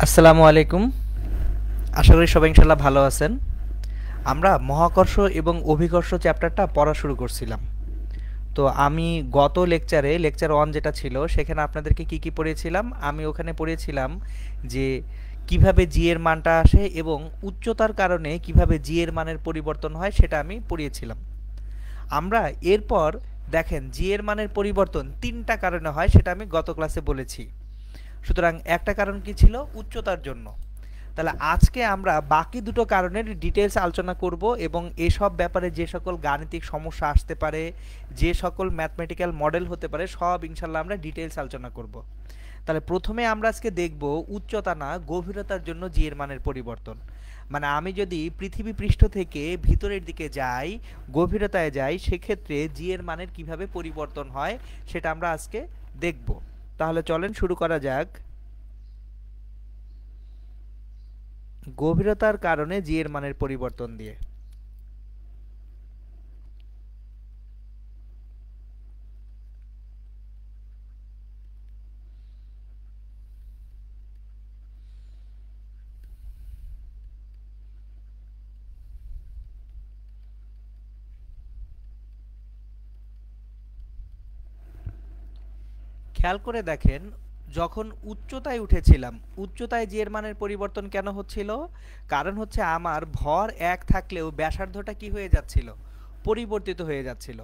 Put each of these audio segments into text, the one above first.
আসসালামু আলাইকুম। আশা করি সবাই ইনশাল্লাহ ভালো আছেন। আমরা মহাকর্ষ এবং অভিকর্ষ চ্যাপ্টারটা পড়া শুরু করছিলাম। তো আমি গত লেকচারে লেকচার 1 যেটা ছিল সেখানে আপনাদেরকে কি কি পড়িয়েছিলাম, আমি ওখানে পড়িয়েছিলাম যে কিভাবে জি এর মানটা আসে এবং উচ্চতার কারণে কিভাবে জি এর মানের পরিবর্তন হয় সেটা আমি পড়িয়েছিলাম। আমরা এরপর দেখেন জি এর মানের পরিবর্তন তিনটা কারণে হয়, সেটা আমি গত ক্লাসে বলেছি। সুতরাং একটা কারণ কি ছিল? উচ্চতার জন্য। তাহলে আজকে আমরা বাকি দুটো কারণের ডিটেলস আলোচনা করব এবং এসব ব্যাপারে যে সকল গাণিতিক সমস্যা আসতে পারে, যে সকল ম্যাথমেটিক্যাল মডেল হতে পারে, সব ইনশাল্লাহ আমরা ডিটেলস আলোচনা করব। তাহলে প্রথমে আমরা আজকে দেখব উচ্চতা না গভীরতার জন্য জি এর মানের পরিবর্তন। মানে আমি যদি পৃথিবী পৃষ্ঠ থেকে ভিতরের দিকে যাই, গভীরতায় যাই, সেক্ষেত্রে জি এর মানের কিভাবে পরিবর্তন হয় সেটা আমরা আজকে দেখব। তাহলে চলেন শুরু করা যাক। গভীরতার কারণে জি এর মানের পরিবর্তন দিয়ে। খেয়াল করে দেখেন, যখন উচ্চতায় উঠেছিলাম, উচ্চতায় জি এর মানের পরিবর্তন কেন হচ্ছিল? কারণ হচ্ছে আমার ভর এক থাকলেও ব্যাসার্ধটা কি হয়ে যাচ্ছিল? পরিবর্তিত হয়ে যাচ্ছিল।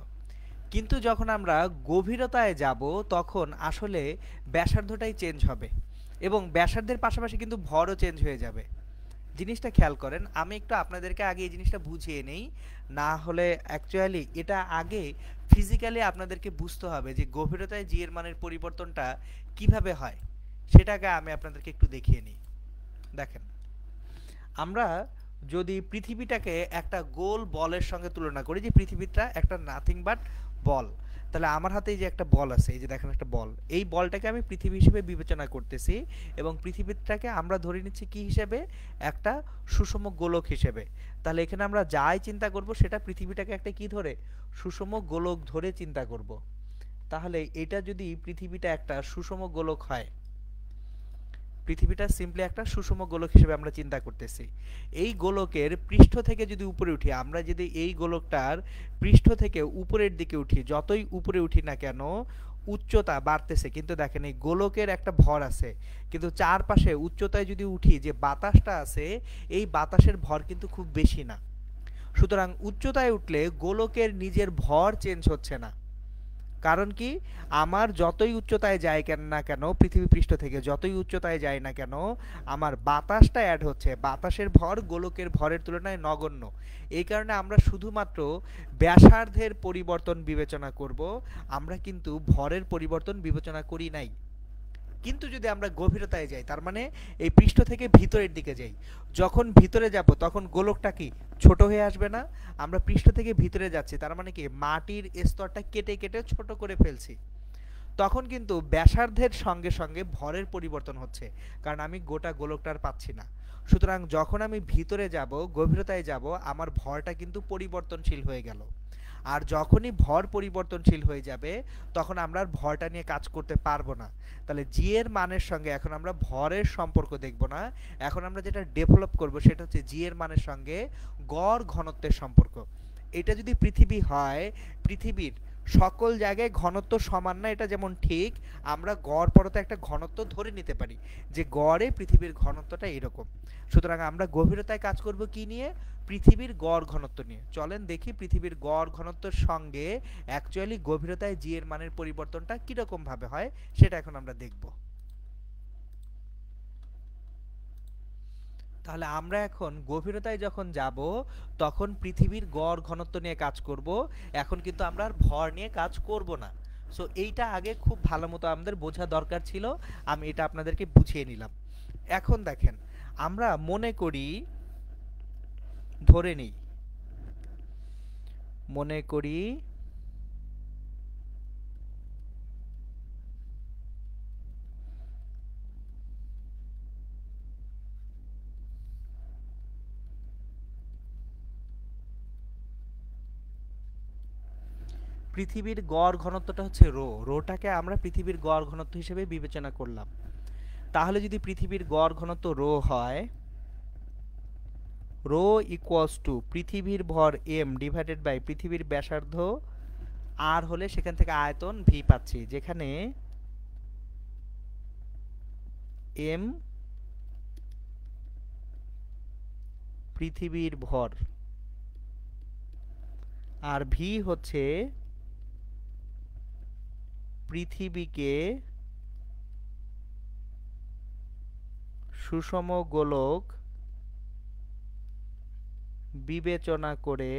কিন্তু যখন আমরা গভীরতায় যাব তখন আসলে ব্যাসার্ধটাই চেঞ্জ হবে এবং ব্যাসার্ধের পাশাপাশি কিন্তু ভরও চেঞ্জ হয়ে যাবে। জিনিসটা খেয়াল করেন, আমি একটু আপনাদেরকে আগে এই জিনিসটা বুঝিয়ে নেই, না হলে অ্যাকচুয়ালি এটা আগে ফিজিক্যালি আপনাদেরকে বুঝতে হবে যে গভীরতায় জি এর মানের পরিবর্তনটা কিভাবে হয়, সেটাকে আমি আপনাদেরকে একটু দেখিয়ে নিই। দেখেন, আমরা যদি পৃথিবীটাকে একটা গোল বলের সঙ্গে তুলনা করি, যে পৃথিবীটা একটা নাথিং বাট বল, তাহলে আমার হাতে এই যে একটা বল আছে, এই যে দেখেন একটা বল, এই বলটাকে আমি পৃথিবী হিসেবে বিবেচনা করতেছি এবং পৃথিবীটাকে আমরা ধরে নিচ্ছি কি হিসেবে? একটা সুষম গোলক হিসেবে। তাহলে এখানে আমরা যাই চিন্তা করব সেটা পৃথিবীটাকে একটা কি ধরে? সুষম গোলক ধরে চিন্তা করব। তাহলে এটা যদি পৃথিবীটা একটা সুষম গোলক হয়, পৃথিবীটা সিম্পলি একটা সুষম গোলক হিসেবে আমরা চিন্তা করতেছি। এই গোলকের পৃষ্ঠ থেকে যদি উপরে উঠি, আমরা যদি এই গোলকটার পৃষ্ঠ থেকে উপরের দিকে উঠি, যতই উপরে উঠি না কেন উচ্চতা বাড়তেছে, কিন্তু দেখেন এই গোলকের একটা ভর আছে, কিন্তু চারপাশে উচ্চতায় যদি উঠি যে বাতাসটা আছে, এই বাতাসের ভর কিন্তু খুব বেশি না। সুতরাং উচ্চতায় উঠলে গোলকের নিজের ভর চেঞ্জ হচ্ছে না। কারণ কি? আমার যতই উচ্চতায় যায় কেন না কেন, পৃথিবী পৃষ্ঠ থেকে যতই উচ্চতায় যায় না কেন, আমার বাতাসটা অ্যাড হচ্ছে, বাতাসের ভর গোলকের ভরের তুলনায় নগণ্য। এই কারণে আমরা শুধুমাত্র ব্যাসার্ধের পরিবর্তন বিবেচনা করব, আমরা কিন্তু ভরের পরিবর্তন বিবেচনা করি নাই। কিন্তু যদি আমরা গভীরতায় যাই, তার মানে এই পৃষ্ঠ থেকে ভিতরের দিকে যাই, যখন ভিতরে যাব তখন গোলকটা কি ছোট হয়ে আসবে না? আমরা পৃষ্ঠ থেকে ভিতরে যাচ্ছি, তার মানে কি মাটির স্তরটা কেটে কেটে ছোট করে ফেলছি। তখন কিন্তু ব্যাসার্ধের সঙ্গে সঙ্গে ভরের পরিবর্তন হচ্ছে, কারণ আমি গোটা গোলকটার পাচ্ছি না। সুতরাং যখন আমি ভিতরে যাব, গভীরতায় যাব, আমার ভরটা কিন্তু পরিবর্তনশীল হয়ে গেল। আর যখনই ভর পরিবর্তনশীল হয়ে যাবে তখন আমরা আর ভরটা নিয়ে কাজ করতে পারবো না। তাহলে জি এর মানের সঙ্গে এখন আমরা ভরের সম্পর্ক দেখব না, এখন আমরা যেটা ডেভেলপ করব সেটা হচ্ছে জি এর মানের সঙ্গে গড় ঘনত্বের সম্পর্ক। এটা যদি পৃথিবী হয়, পৃথিবীর সকল জায়গায় ঘনত্ব সমান না, এটা যেমন ঠিক, আমরা গড় পরতে একটা ঘনত্ব ধরে নিতে পারি যে গড়ে পৃথিবীর ঘনত্বটা এরকম। সুতরাং আমরা গভীরতায় কাজ করব কি নিয়ে? পৃথিবীর গড় ঘনত্ব নিয়ে। চলেন দেখি পৃথিবীর গড় ঘনত্বের সঙ্গে অ্যাকচুয়ালি গভীরতায় জি এর মানের পরিবর্তনটা কিরকম ভাবে হয় সেটা এখন আমরা দেখব। তাহলে আমরা এখন গভীরতায় যখন যাব তখন পৃথিবীর গড় ঘনত্ব নিয়ে কাজ করব, এখন কিন্তু আমরা আর ভর নিয়ে কাজ করব না। সো এইটা আগে খুব ভালো মতো আমাদের বোঝা দরকার ছিল, আমি এটা আপনাদেরকে বুঝিয়ে নিলাম। এখন দেখেন, আমরা মনে করি, ধরে নিই, মনে করি পৃথিবীর গড় ঘনত্বটা হচ্ছে রো, রোটাকে আমরা পৃথিবীর গড় ঘনত্ব হিসেবে বিবেচনা করলাম। তাহলে যদি পৃথিবীর গড় ঘনত্ব রো হয়, রো ইকুয়ালস টু পৃথিবীর ভর এম ডিভাইডেড বাই পৃথিবীর ব্যাসার্ধ আর হলে সেখান থেকে আয়তন ভি পাচ্ছি, যেখানে এম পৃথিবীর ভর আর ভি হচ্ছে পৃথিবীকে সুষম গোলক বিবেচনা করে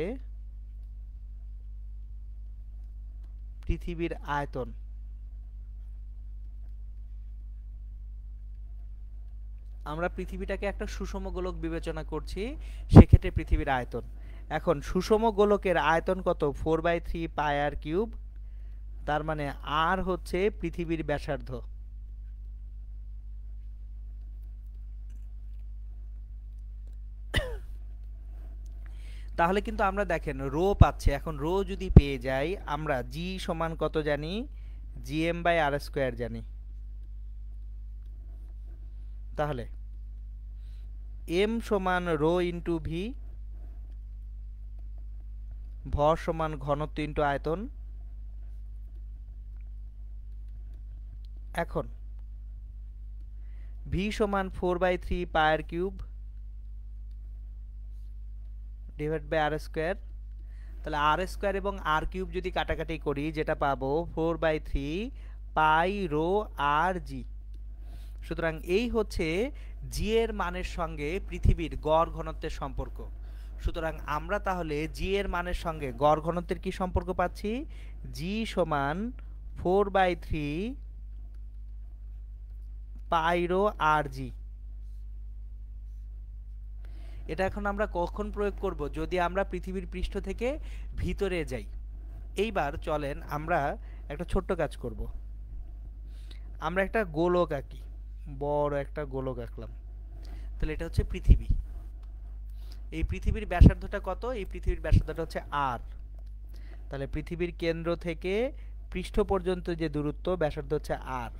পৃথিবীর আয়তন। আমরা পৃথিবীটাকে একটা সুষম গোলক বিবেচনা করছি, সেক্ষেত্রে পৃথিবীর আয়তন। এখন সুষম গোলকের আয়তন কত? 4/3 পাই আর কিউব, তার মানে আর হচ্ছে পৃথিবীর ব্যাসার্ধ। তাহলে কিন্তু আমরা দেখেন রো পাচ্ছে। এখন রো যদি পেয়ে যাই, আমরা জি সমান কত জানি? জিএম বাই আর স্কোয়ার জানি। তাহলে এম সমান রো ইন্টু ভি, ভর সমান ঘনত্ব ইন্টু আয়তন। এখন ভি সমান 4/3 pi r cube divide by R square. তাহলে আর স্কোয়ার এবং আর কিউব যদি কাটাকাটি করি, যেটা পাবো 4/3 পাই রো আর জি। সুতরাং এই হচ্ছে জি এর মানের সঙ্গে পৃথিবীর গড় ঘনত্বের সম্পর্ক। সুতরাং আমরা তাহলে জি এর মানের সঙ্গে গড় ঘনত্বের কি সম্পর্ক পাচ্ছি? জি সমান 4/3 পাই রো আর জি। এটা এখন আমরা কখন প্রয়োগ করব? যদি আমরা পৃথিবীর পৃষ্ঠ থেকে ভিতরে যাই। এইবার চলেন আমরা একটা ছোট্ট কাজ করব। আমরা একটা গোলক আঁকি, বড় একটা গোলক আঁকলাম। তাহলে এটা হচ্ছে পৃথিবী। এই পৃথিবীর ব্যাসার্ধটা কত? এই পৃথিবীর ব্যাসার্ধটা হচ্ছে আর। তাহলে পৃথিবীর কেন্দ্র থেকে পৃষ্ঠ পর্যন্ত যে দূরত্ব, ব্যাসার্ধ হচ্ছে আর।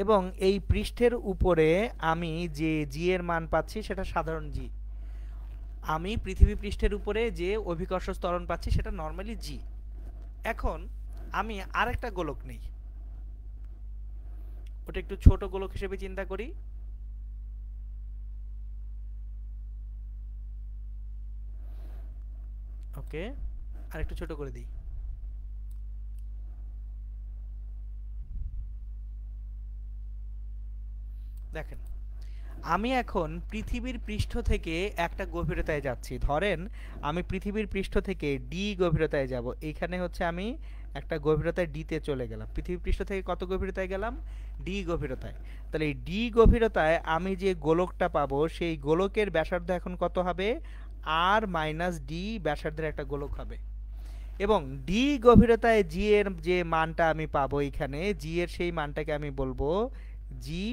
এবং এই পৃষ্ঠের উপরে আমি যে জি এর মান পাচ্ছি সেটা সাধারণ জি। আমি পৃথিবী পৃষ্ঠের উপরে যে অভিকর্ষ ত্বরণ পাচ্ছি সেটা নর্মালি জি। এখন আমি আরেকটা গোলক নেই, ওটা একটু ছোট গোলক হিসেবে চিন্তা করি। ওকে, আর একটু ছোট করে দিই। দেখেন, আমি এখন পৃথিবীর পৃষ্ঠ থেকে একটা গভীরতায় যাচ্ছি। ধরেন আমি পৃথিবীর পৃষ্ঠ থেকে ডি গভীরতায় যাব। এইখানে হচ্ছে আমি একটা গভীরতায় ডিতে চলে গেলাম। পৃথিবীর পৃষ্ঠ থেকে কত গভীরতায় গেলাম? ডি গভীরতায়। তাহলে এই ডি গভীরতায় আমি যে গোলকটা পাবো, সেই গোলকের ব্যাসার্ধ এখন কত হবে? আর মাইনাস ডি ব্যাসার্ধের একটা গোলক হবে। এবং ডি গভীরতায় জি এর যে মানটা আমি পাবো, এখানে জি এর সেই মানটাকে আমি বলবো জি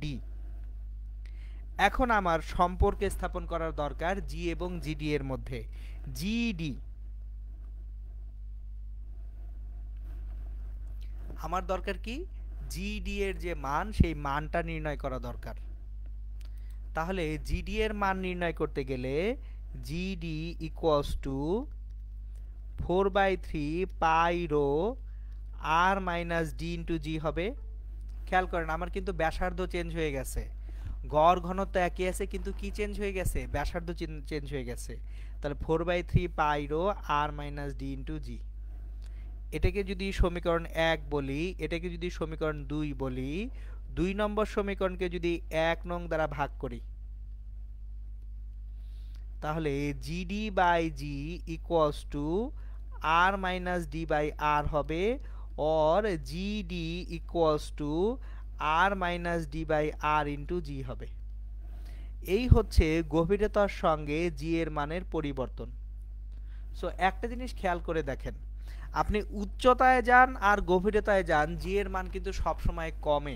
ডি। এখন আমার সম্পর্কে স্থাপন করার দরকার জি এবং জিডি এর মধ্যে। জিডি আমার দরকার কি? জিডি এর যে মান, সেই মানটা নির্ণয় করা দরকার। তাহলে জিডি এর মান নির্ণয় করতে গেলে g d equals to 4/3 pi rho r minus d into g হবে। খেয়াল করেন আমার কিন্তু ব্যাসার্ধ চেঞ্জ হয়ে গেছে। গড় ঘনত্ব একই আছে, কিন্তু কি চেঞ্জ হয়ে গেছে? ব্যাসার্ধ চেঞ্জ হয়ে গেছে। তাহলে 4/3 pi rho r minus d into জি। এটাকে যদি সমীকরণ 1 বলি, এটাকে যদি সমীকরণ 2 বলি, 2 নম্বর সমীকরণকে যদি 1 নং দ্বারা ভাগ করি, তাহলে g d by g equals to r minus d by r হবে, और g d equals to r minus d by r into g হবে। এই হচ্ছে গভীরতার সঙ্গে জি এর মানের পরিবর্তন। সো একটা জিনিস খেয়াল করে দেখেন, আপনি উচ্চতায় যান আর গভীরতায় যান, জি এর মান কিন্তু সবসময় কমে।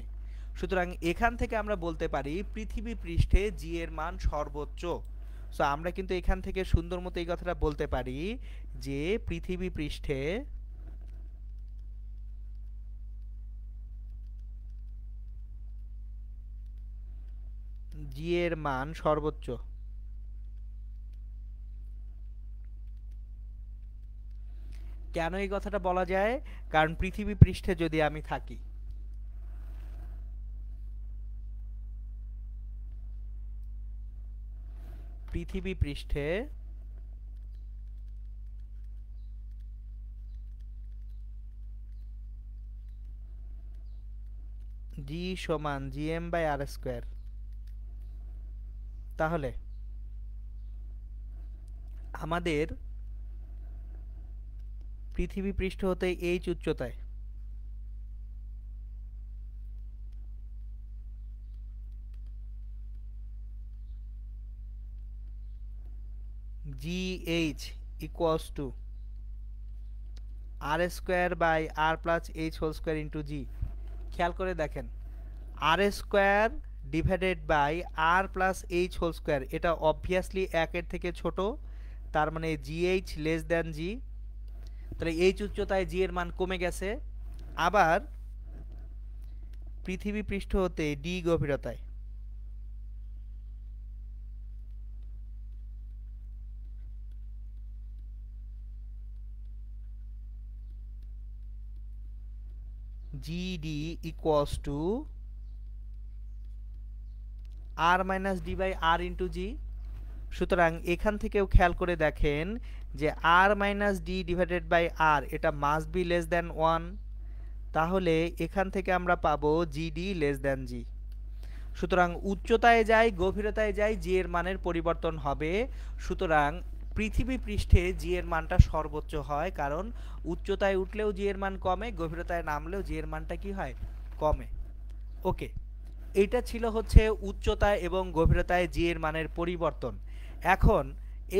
সুতরাং এখান থেকে আমরা বলতে পারি পৃথিবী পৃষ্ঠে জি এর মান সর্বোচ্চ। সো আমরা কিন্তু এখান থেকে সুন্দর মতো এই কথাটা বলতে পারি যে পৃথিবী পৃষ্ঠে জি এর মান সর্বোচ্চ। কেন এই কথাটা বলা যায়? কারণ পৃথিবী পৃষ্ঠে যদি আমি থাকি, পৃথিবী পৃষ্ঠে জি সমান জিএম বাই আর স্কোয়ার, তাহলে আমাদের পৃথিবী পৃষ্ঠ হতে এইচ উচ্চতায় g h equals to r square by R plus H whole square into g. খেয়াল করে দেখেন, r square divided by R plus H whole square, এটা অবভিয়াসলি একের থেকে ছোট, তার মানে জিএইচ লেস দ্যান জি। তাহলে এইচ উচ্চতায় জি এর মান কমে গেছে। আবার পৃথিবী পৃষ্ঠ হতে ডি গভীরতায় g d equals to r minus d by r into g. সুতরাং এখান থেকেও খেয়াল করে দেখেন যে r minus d divided by r, এটা মাস্ট বি লেস দ্যান 1, তাহলে এখান থেকে আমরা পাবো জিডি লেস দ্যান জি। সুতরাং উচ্চতায় যাই গভীরতায় যাই জি এর মানের পরিবর্তন হবে। সুতরাং পৃথিবী পৃষ্ঠে জি এর মানটা সর্বোচ্চ হয়, কারণ উচ্চতায় উঠলেও জি এর মান কমে, গভীরতায় নামলেও জি এর মানটা কি হয়? কমে। ওকে, এটা ছিল হচ্ছে উচ্চতায় এবং গভীরতায় জি এর মানের পরিবর্তন। এখন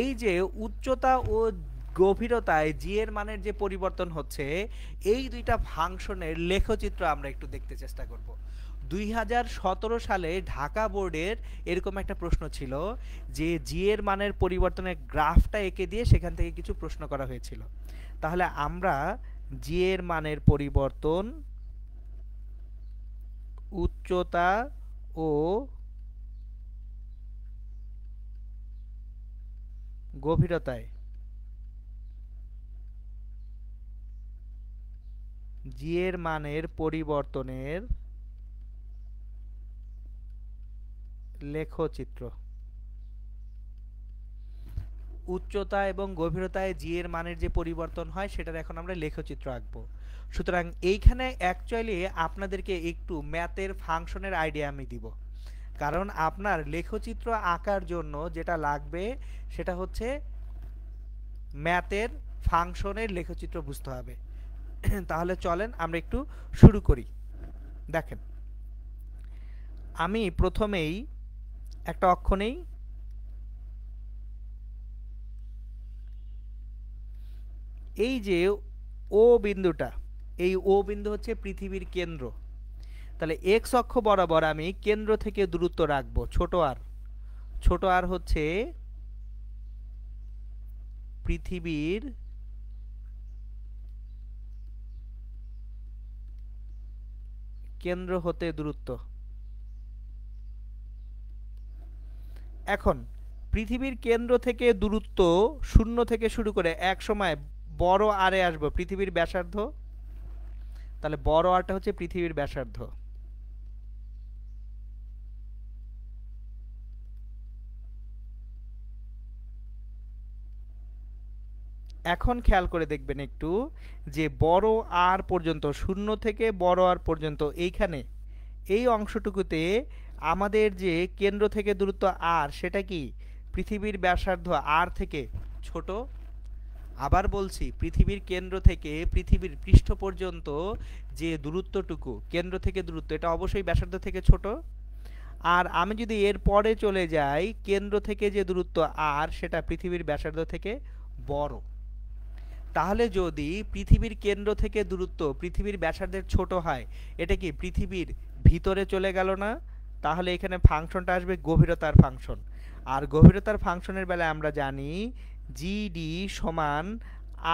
এই যে উচ্চতা ও গভীরতায় জি এর মানের যে পরিবর্তন হচ্ছে, এই দুইটা ফাংশনের লেখচিত্র আমরা একটু দেখতে চেষ্টা করব। 2017 সালে ঢাকা বোর্ডের এরকম একটা প্রশ্ন ছিল যে জি এর মানের পরিবর্তনের গ্রাফটা এঁকে দিয়ে সেখান থেকে কিছু প্রশ্ন করা হয়েছিল। তাহলে আমরা জি এর মানের পরিবর্তন উচ্চতা ও গভীরতায় জি এর মানের পরিবর্তনের লেখচিত্র। উচ্চতা এবং গভীরতায় জি এর মানের যে পরিবর্তন হয় সেটার এখন আমরা লেখচিত্র আঁকবো। সুতরাং এইখানে অ্যাকচুয়ালি আপনাদেরকে একটু ম্যাথের ফাংশনের আইডিয়া আমি দিব, কারণ আপনার লেখচিত্র আঁকার জন্য যেটা লাগবে সেটা হচ্ছে ম্যাথের ফাংশনের লেখচিত্র বুঝতে হবে। তাহলে চলেন আমরা একটু শুরু করি। দেখেন, আমি প্রথমেই একটা অক্ষ নেই, এই যে ও বিন্দুটা, এই ও বিন্দু হচ্ছে পৃথিবীর কেন্দ্র। তাহলে এক্স অক্ষ বরাবর আমি কেন্দ্র থেকে দূরত্ব রাখবো ছোট আর। ছোট আর হচ্ছে পৃথিবীর কেন্দ্র হতে দূরত্ব। এখন পৃথিবীর কেন্দ্র থেকে দূরত্ব শূন্য থেকে শুরু করে এক সময় বড় আরে আসবো পৃথিবীর ব্যাসার্ধ। তাহলে বড় আরটা হচ্ছে পৃথিবীর ব্যাসার্ধ। এখন খেয়াল করে দেখবেন একটু যে বড় আর পর্যন্ত, শূন্য থেকে বড় আর পর্যন্ত এইখানে এই অংশটুকুতে আমাদের যে কেন্দ্র থেকে দূরত্ব আর, সেটা কি পৃথিবীর ব্যাসার্ধ আর থেকে ছোট। আবার বলছি, পৃথিবীর কেন্দ্র থেকে পৃথিবীর পৃষ্ঠ পর্যন্ত যে দূরত্বটুকু, কেন্দ্র থেকে দূরত্ব, এটা অবশ্যই ব্যাসার্ধ থেকে ছোট। আর আমি যদি এর পরে চলে যাই, কেন্দ্র থেকে যে দূরত্ব আর, সেটা পৃথিবীর ব্যাসার্ধ থেকে বড়। তাহলে যদি পৃথিবীর কেন্দ্র থেকে দূরত্ব পৃথিবীর ব্যাসার্ধের ছোট হয়, এটা কি পৃথিবীর ভিতরে চলে গেল না? তাহলে এখানে ফাংশনটা আসবে গভীরতার ফাংশন। আর গভীরতার ফাংশনের বেলায় আমরা জানি জিডি সমান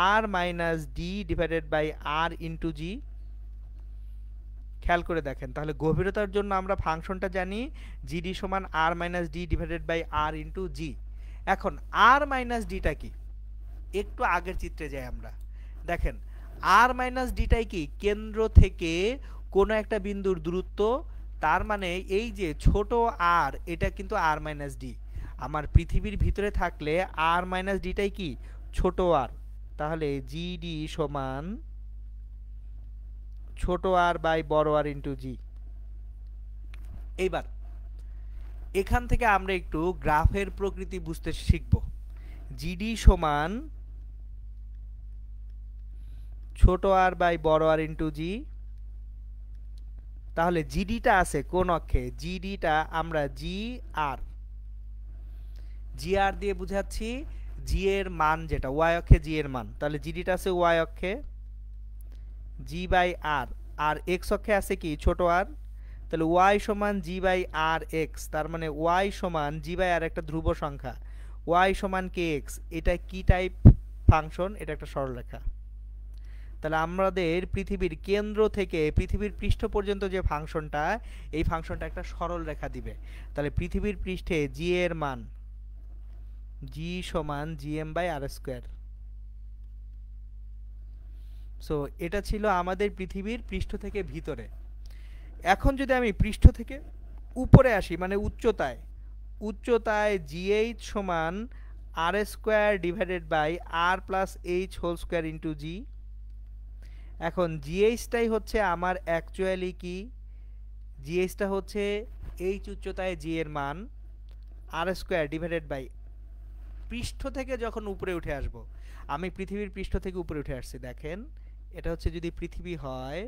r minus d divided by r into g. খেয়াল করে দেখেন, তাহলে গভীরতার জন্য আমরা ফাংশনটা জানি জিডি সমান r minus d divided by r into g. এখন আর মাইনাস ডিটা কি, একটু আগের চিত্রে যাই আমরা। দেখেন আর মাইনাস ডিটাই কি, কেন্দ্র থেকে কোনো একটা বিন্দুর দূরত্ব। তার মানে এই যে ছোট আর, এটা কিন্তু আর মাইনাস ডি। আমার পৃথিবীর ভিতরে থাকলে আর মাইনাস ডিটাই কি, ছোট আর। তাহলে জিডি সমান ছোট আর বাই বড় আর ইন্টু জি। এইবার এখান থেকে আমরা একটু গ্রাফের প্রকৃতি বুঝতে শিখব। জিডি সমান ছোট আর বাই বড় আর ইন্টু জি। তাহলে জিডিটা আছে কোন অক্ষে, জিডিটা আমরা জি আর দিয়ে বুঝাচ্ছি জি এর মান, যেটা ওয়াই অক্ষে জি এর মান। তাহলে জিডিটা আছে ওয়াই অক্ষে জি বাই আর, আর এক্স অক্ষে আছে কি ছোট আর। তাহলে ওয়াই সমান জি বাই আর এক্স, তার মানে ওয়াই সমান জি বাই আর একটা ধ্রুব সংখ্যা, ওয়াই সমান কে এক্স। এটা কি টাইপ ফাংশন, এটা একটা সরলরেখা। তাহলে আমাদের পৃথিবীর কেন্দ্র থেকে পৃথিবীর পৃষ্ঠ পর্যন্ত যে ফাংশনটা, এই ফাংশনটা একটা সরল রেখা দিবে। তাহলে পৃথিবীর পৃষ্ঠে জি এর মান জি সমান GM by R square. So এটা ছিল আমাদের পৃথিবীর পৃষ্ঠ থেকে ভিতরে। এখন যদি আমি পৃষ্ঠ থেকে উপরে আসি, মানে উচ্চতায়, উচ্চতায় জিএইচ সমান r square divided by R plus H whole square into g. এখন জিএইচটাই হচ্ছে আমার অ্যাকচুয়ালি কি, জিএইচটা হচ্ছে এইচ উচ্চতায় জি এর মান, আর স্কোয়ার ডিভাইডেড বাই, পৃষ্ঠ থেকে যখন উপরে উঠে আসব, আমি পৃথিবীর পৃষ্ঠ থেকে উপরে উঠে আসছি। দেখেন এটা হচ্ছে যদি পৃথিবী হয়,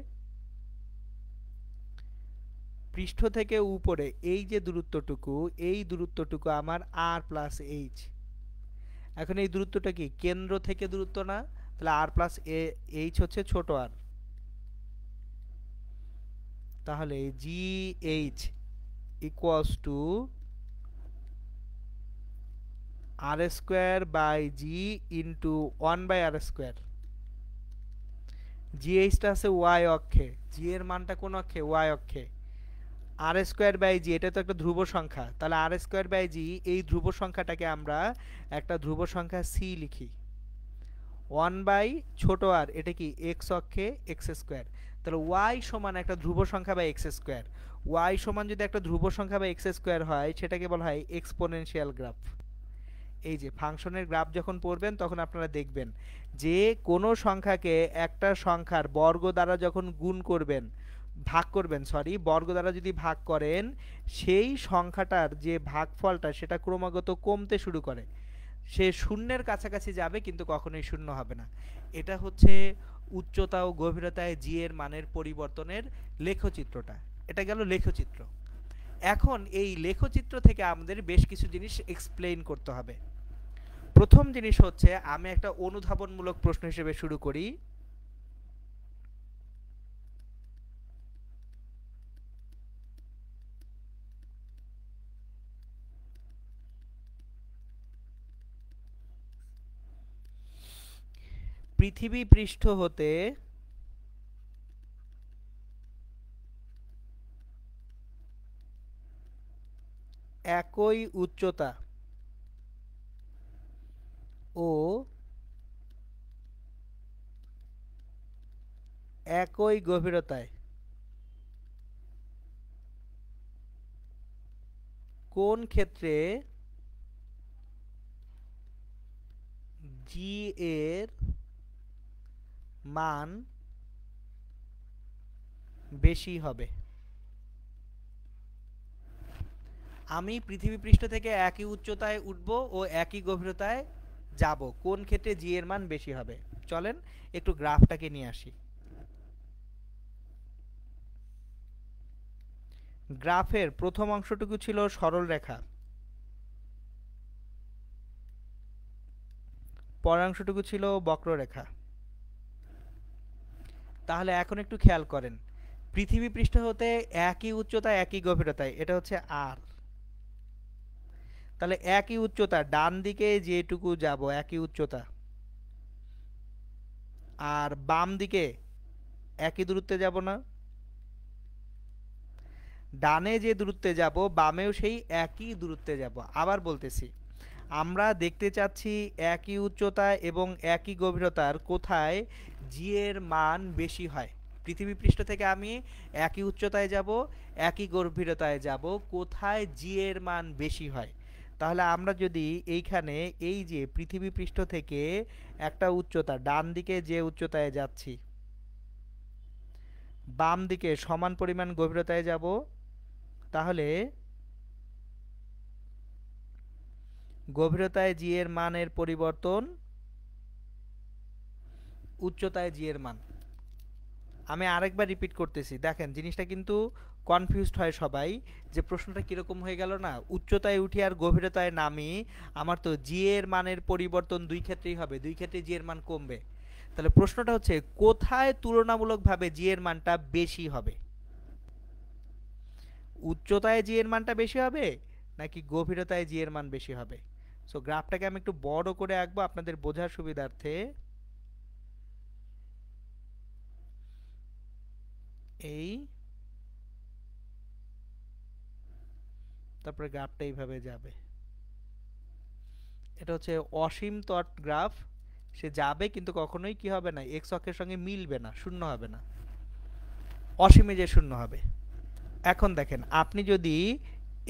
পৃষ্ঠ থেকে উপরে এই যে দূরত্বটুকু, এই দূরত্বটুকু আমার আর প্লাস এইচ। এখন এই দূরত্বটা কি, কেন্দ্র থেকে দূরত্ব না, তাহলে আর প্লাস এইচ হচ্ছে ছোট আর। তাহলে g h equals to r square by g into one by R square. G এইচটা আছে ওয়াই অক্ষে, জি এর মানটা কোন অক্ষে, ওয়াই অক্ষে। আর স্কোয়ার বাই জি, এটা তো একটা ধ্রুব সংখ্যা, তাহলে আর স্কোয়ার বাই জি, এই ধ্রুব সংখ্যাটাকে আমরা একটা ধ্রুব সংখ্যা সি লিখি। ওয়ান বাই ছোট আর, এটা কি এক্স অক্ষে এক্স স্কোয়ার। তাহলে ওয়াই সমান একটা ধ্রুব সংখ্যা বা এক্স স্কোয়ার। ওয়াই সমান যদি একটা ধ্রুব সংখ্যা বা এক্স স্কোয়ার হয়, সেটাকে বলা হয় এক্সপোনেনশিয়াল গ্রাফ। এই যে ফাংশনের গ্রাফ যখন পড়বেন, তখন আপনারা দেখবেন যে কোনো সংখ্যাকে একটা সংখ্যার বর্গ দ্বারা যখন গুণ করবেন, ভাগ করবেন, সরি, বর্গ দ্বারা যদি ভাগ করেন, সেই সংখ্যাটার যে ভাগফলটা সেটা ক্রমাগত কমতে শুরু করে, সে শূন্যের কাছাকাছি যাবে কিন্তু কখনোই শূন্য হবে না। এটা হচ্ছে উচ্চতা ও গভীরতায় জি এর মানের পরিবর্তনের লেখচিত্রটা। এটা গেল লেখচিত্র। এখন এই লেখচিত্র থেকে আমাদের বেশ কিছু জিনিস এক্সপ্লেইন করতে হবে। প্রথম জিনিস হচ্ছে, আমি একটা অনুধাবনমূলক প্রশ্ন হিসেবে শুরু করি। পৃথিবী পৃষ্ঠ হতে একই উচ্চতা ও একই গভীরতায় কোন ক্ষেত্রে জি এর মান বেশি হবে। আমি পৃথিবী পৃষ্ঠ থেকে একই উচ্চতায় উঠব ও একই গভীরতায় যাব, কোন ক্ষেত্রে জি এর মান বেশি হবে। চলেন একটু গ্রাফটাকে নিয়ে আসি। গ্রাফের প্রথম অংশটুকু ছিল সরল রেখা, পরের অংশটুকু ছিল বক্ররেখা। তাহলে এখন একটু খেয়াল করেন, পৃথিবী পৃষ্ঠ হতে একই উচ্চতায় একই গভীরতায়, এটা হচ্ছে আর। তাহলে একই উচ্চতা, ডান দিকে যেটুকু যাব একই উচ্চতা, আর বাম দিকে একই দূরত্বে যাব না। ডানে যে দূরত্বে যাব বামেও সেই একই দূরত্বে যাব। আবার বলতেছি, আমরা দেখতে চাচ্ছি একই উচ্চতা এবং একই গভীরতার কোথায় জি এর মান বেশি হয়। পৃথিবী পৃষ্ঠ থেকে আমি একই উচ্চতায় যাব, একই গভীরতায় যাব, কোথায় জি এর মান বেশি হয়। তাহলে আমরা যদি এইখানে এই যে পৃথিবী পৃষ্ঠ থেকে একটা উচ্চতা ডান দিকে যে উচ্চতায় যাচ্ছি, বাম দিকে সমান পরিমাণ গভীরতায় যাব, তাহলে গভীরতায় জি এর মানের পরিবর্তন উচ্চতায় জি এর মান। আমি আরেকবার রিপিট করতেছি, দেখেন জিনিসটা কিন্তু কনফিউজড হয় সবাই যে প্রশ্নটা কিরকম হয়ে গেল না, উচ্চতায় উঠি আর গভীরতায় নামি, আমার তো জি এর মানের পরিবর্তন দুই ক্ষেত্রেই হবে, দুই ক্ষেত্রে জি এর মান কমবে। তাহলে প্রশ্নটা হচ্ছে কোথায় তুলনামূলকভাবে জি এর মানটা বেশি হবে, উচ্চতায় জি এর মানটা বেশি হবে নাকি গভীরতায় জি এর মান বেশি হবে। সো গ্রাফটাকে আমি একটু বড় করে আঁকবো আপনাদের বোঝার সুবিধার্থে। এই তারপরে গ্রাফটা এইভাবে যাবে, এটা হচ্ছে অসীম তট গ্রাফ। সে যাবে কিন্তু কখনোই কি হবে না, এক্স অক্ষের সঙ্গে মিলবে না, শূন্য হবে না, অসীমে যে শূন্য হবে। এখন দেখেন, আপনি যদি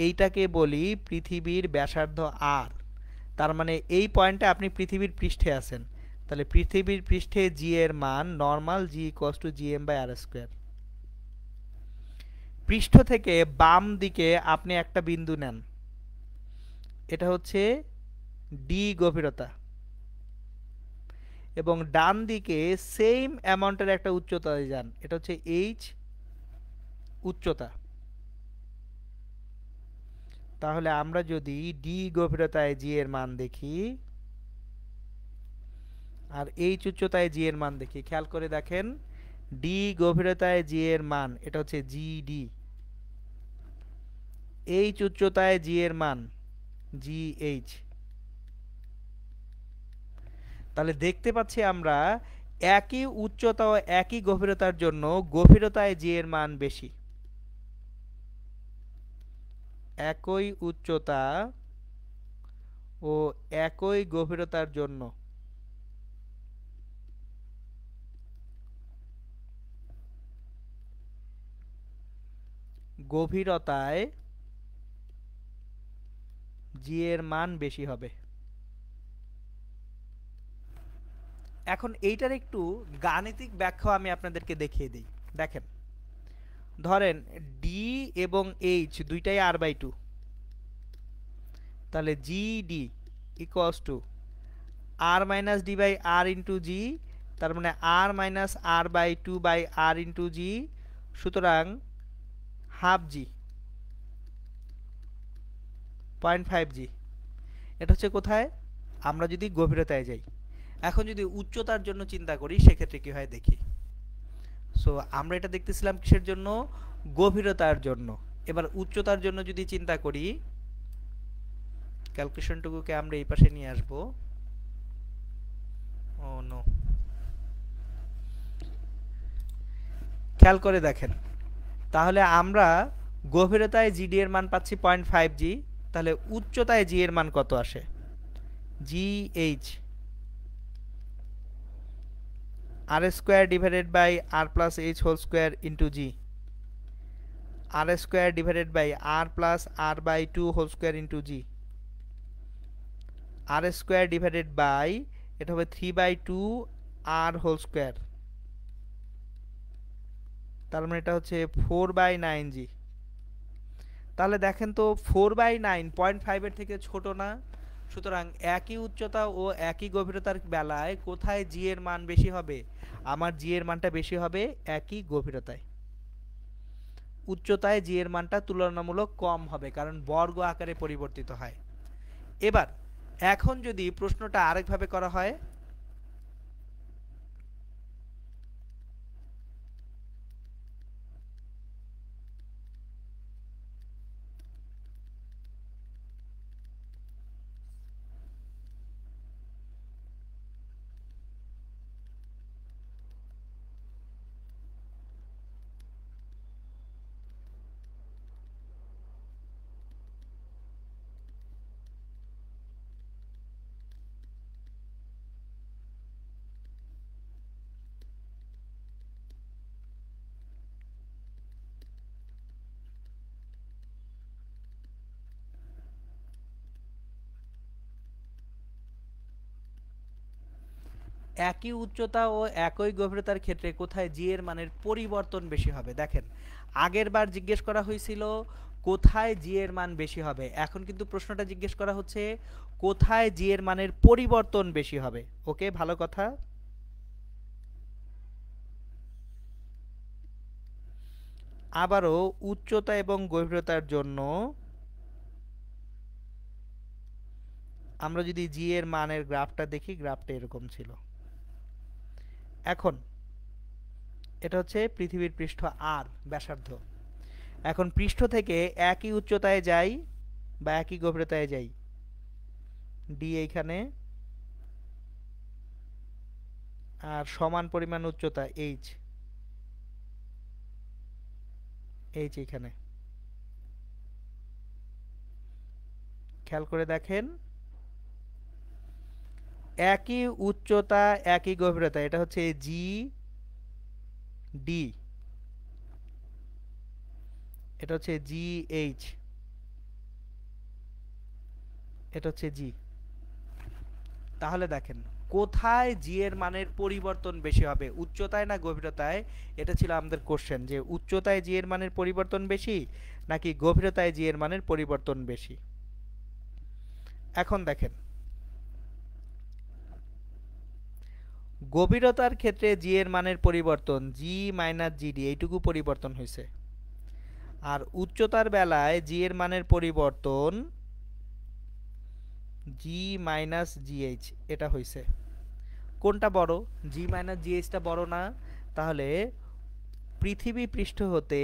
এইটাকে বলি পৃথিবীর ব্যাসার্ধ আর, তার মানে এই পয়েন্টে আপনি পৃথিবীর পৃষ্ঠে আছেন, তাহলে পৃথিবীর পৃষ্ঠে জি এর মান normal G equals to G M by R square. পৃষ্ঠ থেকে বাম দিকে আপনি একটা বিন্দু নেন, এটা হচ্ছে ডি গভীরতা, এবং ডান দিকে সেম অ্যামাউন্টের একটা উচ্চতায় যান, এটা হচ্ছে এইচ উচ্চতা। তাহলে আমরা যদি ডি গভীরতায় জি এর মান দেখি আর এইচ উচ্চতায় জি এর মান দেখি, খেয়াল করে দেখেন, ডি গভীরতায় জি এর মান এটা হচ্ছে জিডি, এইচ উচ্চতায় জি এর মান জিএইচ। তাহলে দেখতে পাচ্ছি আমরা একই উচ্চতা ও একই গভীরতার জন্য গভীরতায় জি এর মান বেশি। একই উচ্চতা ও একই গভীরতার জন্য গভীরতায় জি এর মান বেশি হবে। এখন এইটার একটু গাণিতিক ব্যাখ্যা আমি আপনাদেরকে দেখিয়ে দিই। দেখেন, ধরেন ডি এবং এইচ দুইটাই আর বাই টু, তাহলে g d equals to r minus d by r into g, তার মানে r minus r by two by r into g, সুতরাং হাফ জি, 0.5 জি। এটা হচ্ছে কোথায়, আমরা যদি গভীরতায় যাই। এখন যদি উচ্চতার জন্য চিন্তা করি সেক্ষেত্রে কি হয় দেখি। সো আমরা এটা দেখতেছিলাম কিসের জন্য, গভীরতার জন্য। এবার উচ্চতার জন্য যদি চিন্তা করি, ক্যালকুলেশনটুকুকে আমরা এই পাশে নিয়ে আসব। ও নো, খেয়াল করে দেখেন, তাহলে আমরা গভীরতায় জিডি এর মান পাচ্ছি 0.5 জি, তাহলে উচ্চতায় জি এর মান কত আসে, GH R square divided by R plus H whole square into G, R square divided by R plus R by two whole square into G, R square divided by এটা হবে 3/2 আর হোল স্কোয়ার, তার মানে এটা হচ্ছে 4/9 জি। তাহলে দেখেন তো 4/9 0.5 এর থেকে ছোট না, সুতরাং একই উচ্চতা ও একই গভীরতার বেলায় কোথায় জি এর মান বেশি হবে, আমার জি এর মানটা বেশি হবে একই গভীরতায়। উচ্চতায় জি এর মানটা তুলনামূলক কম হবে, কারণ বর্গ আকারে পরিবর্তিত হয়। এবার এখন যদি প্রশ্নটা আরেকভাবে করা হয়, একই উচ্চতা ও একই গভীরতার ক্ষেত্রে কোথায় জি এর মানের পরিবর্তন বেশি হবে? দেখেন, আগের বার জিজ্ঞেস করা হয়েছিল কোথায় জি এর মান বেশি হবে, এখন কিন্তু প্রশ্নটা জিজ্ঞেস করা হচ্ছে কোথায় জি এর মানের পরিবর্তন বেশি হবে। ওকে, ভালো কথা। আবারও উচ্চতা এবং গভীরতার জন্য আমরা যদি জি এর মানের গ্রাফটা দেখি, গ্রাফটা এরকম ছিল। এখন এটা হচ্ছে পৃথিবীর পৃষ্ঠ আর ব্যাসার্ধ। এখন পৃষ্ঠ থেকে একই উচ্চতায় যাই বা একই গভীরতায় যাই, ডি এইখানে, আর সমান পরিমাণ উচ্চতা এইচ, এইচ এইখানে। খেয়াল করে দেখেন, একই উচ্চতা একই গভীরতা, এটা হচ্ছে জি ডি, এটা হচ্ছে জি এইচ, এটা হচ্ছে জি। তাহলে দেখেন কোথায় জি এর মানের পরিবর্তন বেশি হবে, উচ্চতায় না গভীরতায়? এটা ছিল আমাদের কোশ্চেন, যে উচ্চতায় জি এর মানের পরিবর্তন বেশি নাকি গভীরতায় জি এর মানের পরিবর্তন বেশি। এখন দেখেন, গভীরতার ক্ষেত্রে জি এর মানের পরিবর্তন জি মাইনাস জিডি এইটুকু পরিবর্তন হয়েছে, আর উচ্চতার বেলায় জি এর মানের পরিবর্তন জি মাইনাস জিএইচ এটা হয়েছে। কোনটা বড়? জি মাইনাস জিএইচটা বড় না? তাহলে পৃথিবী পৃষ্ঠ হতে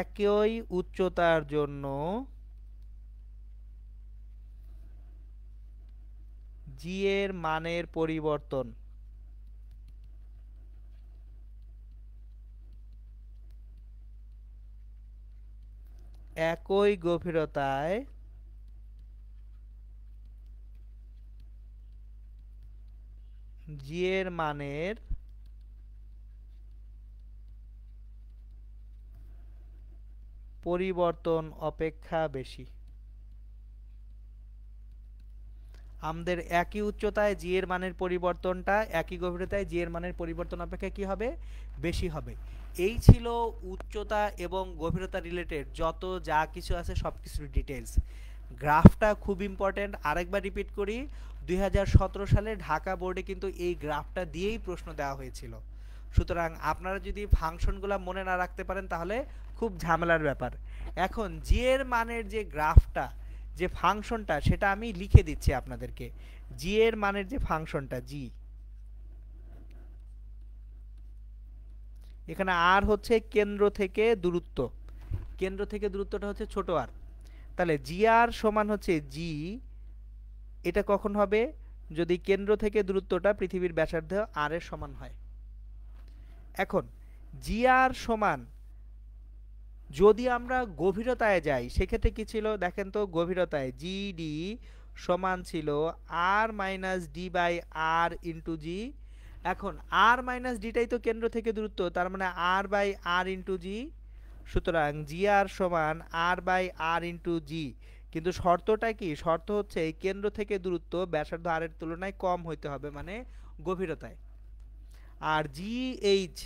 একই উচ্চতার জন্য জি এর মানের পরিবর্তন একই গভীরতায় জি এর মানের পরিবর্তন অপেক্ষা বেশি। আমাদের একই উচ্চতায় জি এর মানের পরিবর্তনটা একই গভীরতায় জি এর মানের পরিবর্তন অপেক্ষা কি হবে? বেশি হবে। এই ছিল উচ্চতা এবং গভীরতা রিলেটেড যত যা কিছু আছে সব কিছুর ডিটেলস। গ্রাফটা খুব ইম্পর্টেন্ট, আরেকবার রিপিট করি, 2017 সালে ঢাকা বোর্ডে কিন্তু এই গ্রাফটা দিয়েই প্রশ্ন দেওয়া হয়েছিল। সুতরাং আপনারা যদি ফাংশনগুলো মনে না রাখতে পারেন তাহলে খুব ঝামেলার ব্যাপার। এখন জি এর মানের যে গ্রাফটা, যে ফাংশনটা, সেটা আমি লিখে দিচ্ছি আপনাদেরকে। জি এর মানের যে ফাংশনটা জি, এখানে আর হচ্ছে কেন্দ্র থেকে দূরত্ব, কেন্দ্র থেকে দূরত্বটা হচ্ছে ছোট আর, তাহলে জি আর সমান হচ্ছে জি, এটা কখন হবে? যদি কেন্দ্র থেকে দূরত্বটা পৃথিবীর ব্যাসার্ধ আর এর সমান হয়। এখন জি আর সমান, যদি আমরা গভীরতায় যাই সেক্ষেত্রে কি ছিল দেখেন তো, গভীরতায় জিডি সমান ছিল r minus d by r into g. এখন আর মাইনাস ডিটাই তো কেন্দ্র থেকে দূরত্ব, তার মানে আর বাই আর ইন্টু জি। সুতরাং জি আর সমান আর বাই আর ইন্টু জি, কিন্তু শর্তটা কি? শর্ত হচ্ছে এই কেন্দ্র থেকে দূরত্ব ব্যাসার্ধ আর এর তুলনায় কম হইতে হবে, মানে গভীরতায়। আর জি এইচ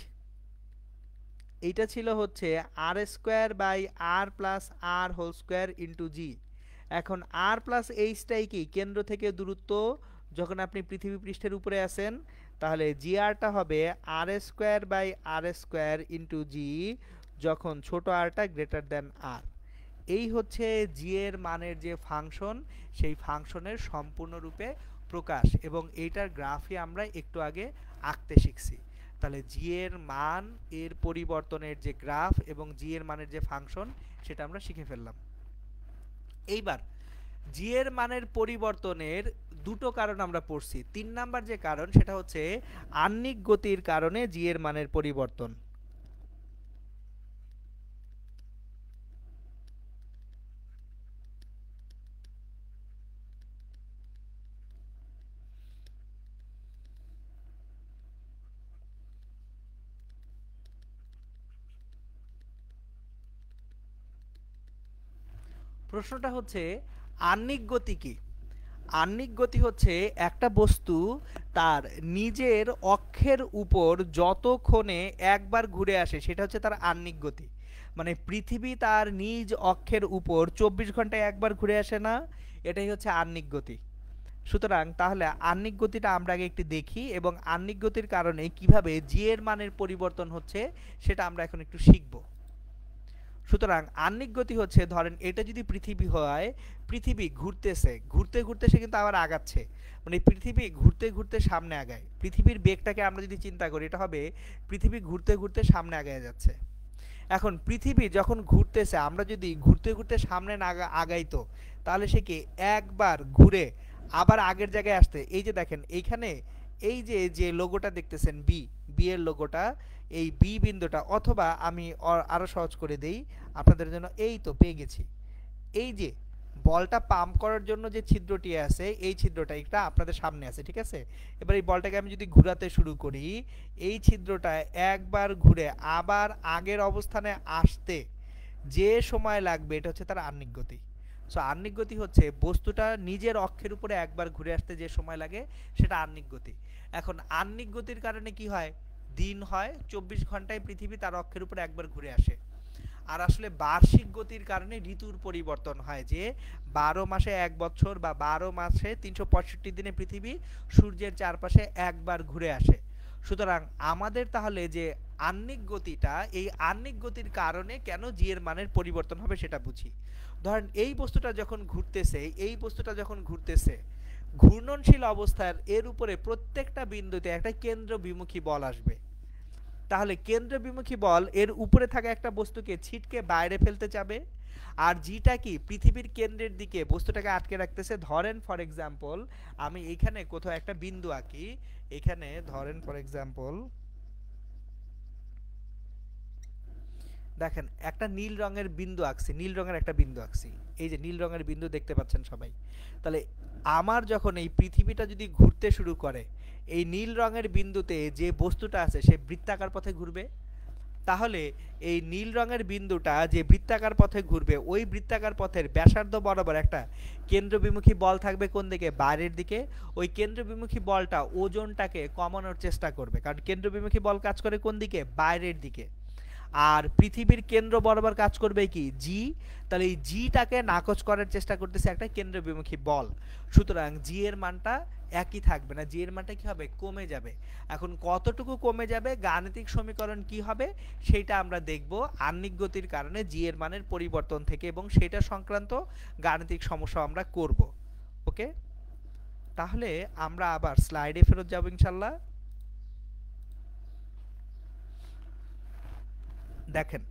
এইটা ছিল হচ্ছে r square by R plus r whole square into g. এখন আর প্লাস এইচটাই কি? কেন্দ্র থেকে দূরত্ব, যখন আপনি পৃথিবী পৃষ্ঠের উপরে আছেন তাহলে জি আরটা হবে r square by R square into g, যখন ছোট আরটা গ্রেটার দেন আর। এই হচ্ছে জি এর মানের যে ফাংশন, সেই ফাংশনের সম্পূর্ণরূপে প্রকাশ, এবং এইটার গ্রাফই আমরা একটু আগে আঁকতে শিখছি। তাহলে জি এর মান এর পরিবর্তনের যে গ্রাফ এবং জি এর মানের যে ফাংশন সেটা আমরা শিখে ফেললাম। এইবার জি এর মানের পরিবর্তনের দুটো কারণ আমরা পড়ছি। 3 নাম্বার যে কারণ সেটা হচ্ছে আহ্নিক গতির কারণে জি এর মানের পরিবর্তন। প্রশ্নটা হচ্ছে আহ্নিক গতি কি? আহ্নিক গতি হচ্ছে একটা বস্তু তার নিজের অক্ষের উপর যতক্ষণে একবার ঘুরে আসে সেটা হচ্ছে তার আহ্নিক গতি। মানে পৃথিবী তার নিজ অক্ষের উপর 24 ঘন্টায় একবার ঘুরে আসে না, এটাই হচ্ছে আহ্নিক গতি। সুতরাং তাহলে আহ্নিক গতিটা আমরা আগে একটু দেখি এবং আহ্নিক গতির কারণে কিভাবে জি এর মানের পরিবর্তন হচ্ছে সেটা আমরা এখন একটু শিখব। সুতরাং আহ্নিক গতি হচ্ছে, ধরেন এটা যদি পৃথিবী হয়, পৃথিবী ঘুরতেছে, ঘুরতে ঘুরতে সে কিন্তু আবার আগাচ্ছে, মানে পৃথিবী ঘুরতে ঘুরতে সামনে আগায়। পৃথিবীর বেগটাকে আমরা যদি চিন্তা করি, এটা হবে পৃথিবী ঘুরতে ঘুরতে সামনে আগায় যাচ্ছে। এখন পৃথিবী যখন ঘুরতেছে, আমরা যদি ঘুরতে ঘুরতে সামনে না আগাইতো, তাহলে সে কি একবার ঘুরে আবার আগের জায়গায় আসতে, এই যে দেখেন এইখানে এই যে যে লোগোটা দেখতেছেন বি, বি এর লোগোটা, এই বি বিন্দুটা, অথবা আমি আরো সহজ করে দেই আপনাদের জন্য, এই তো পেয়ে গেছি। এই যে বলটা পাম্প করার জন্য যে ছিদ্রটি আছে, এই ছিদ্রটা এটা আপনাদের সামনে আছে, ঠিক আছে? এবার এই বলটাকে আমি যদি ঘোরাতে শুরু করি, এই ছিদ্রটা একবার ঘুরে আবার আগের অবস্থানে আসতে যে সময় লাগবে, এটা হচ্ছে তার আহ্নিক গতি। সো আহ্নিক গতি হচ্ছে বস্তুটা নিজের অক্ষের উপরে একবার ঘুরে আসতে যে সময় লাগে, সেটা আহ্নিক গতি। এখন আহ্নিক গতির কারণে কি হয়? দিন হয়, 24 ঘন্টায় পৃথিবী তার অক্ষের উপরে একবার ঘুরে আসে। আর আসলে বার্ষিক গতির কারণে ঋতুর পরিবর্তন হয়, যে 12 মাসে 1 বছর বা 12 মাসে 365 দিনে পৃথিবী সূর্যের চারপাশে একবার ঘুরে আসে। সুতরাং আমাদের তাহলে যে আহ্নিক গতিটা, এই আহ্নিক গতির কারণে কেন জি এর মানের পরিবর্তন হবে সেটা বুঝি। ধরেন এই বস্তুটা যখন ঘুরতেছে, এই বস্তুটা যখন ঘুরতেছে, ঘূর্ণনশীল অবস্থার এর উপরে প্রত্যেকটা বিন্দুতে একটা কেন্দ্র বিমুখী বল আসবে। তাহলে কেন্দ্র বিমুখী বল এর উপরে থাকা একটা বস্তুকে ছিটকে বাইরে ফেলতে চাবে, আর জিটা কি পৃথিবীর কেন্দ্রের দিকে বস্তুটাকে আটকে রাখতেছে। ধরেন ফর এক্সাম্পল আমি এইখানে কোথাও একটা বিন্দু আঁকি, এখানে ধরেন ফর এক্সাম্পল দেখেন একটা নীল রঙের বিন্দু আঁকছি, নীল রঙের একটা বিন্দু আঁকছি, এই যে নীল রঙের বিন্দু দেখতে পাচ্ছেন সবাই। তাহলে আমার যখন এই পৃথিবীটা যদি ঘুরতে শুরু করে, এই নীল রঙের বিন্দুতে যে বস্তুটা আছে সে বৃত্তাকার পথে ঘুরবে। তাহলে এই নীল রঙের বিন্দুটা যে বৃত্তাকার পথে ঘুরবে, ওই বৃত্তাকার পথের ব্যাসার্ধ বরাবর একটা কেন্দ্রবিমুখী বল থাকবে কোন দিকে? বাইরের দিকে। ওই কেন্দ্রবিমুখী বলটা ওজনটাকে কমানোর চেষ্টা করবে, কারণ কেন্দ্রবিমুখী বল কাজ করে কোন দিকে? বাইরের দিকে। আর পৃথিবীর কেন্দ্র বরাবর কাজ করবে কি? জি। তাহলে এই জিটাকে নাকচ করার চেষ্টা করতেছে একটা কেন্দ্রবিমুখী বল। সুতরাং জি এর মানটা একই থাকবে না, জি এর মানটা কি হবে? কমে যাবে। এখন কতটুকু কমে যাবে, গাণিতিক সমীকরণ কি হবে সেইটা আমরা দেখব আহ্নিক গতির কারণে জি এর মানের পরিবর্তন থেকে, এবং সেটা সংক্রান্ত গাণিতিক সমস্যা আমরা করব। ওকে, তাহলে আমরা আবার স্লাইডে ফেরত যাব ইনশাল্লাহ। দেখেন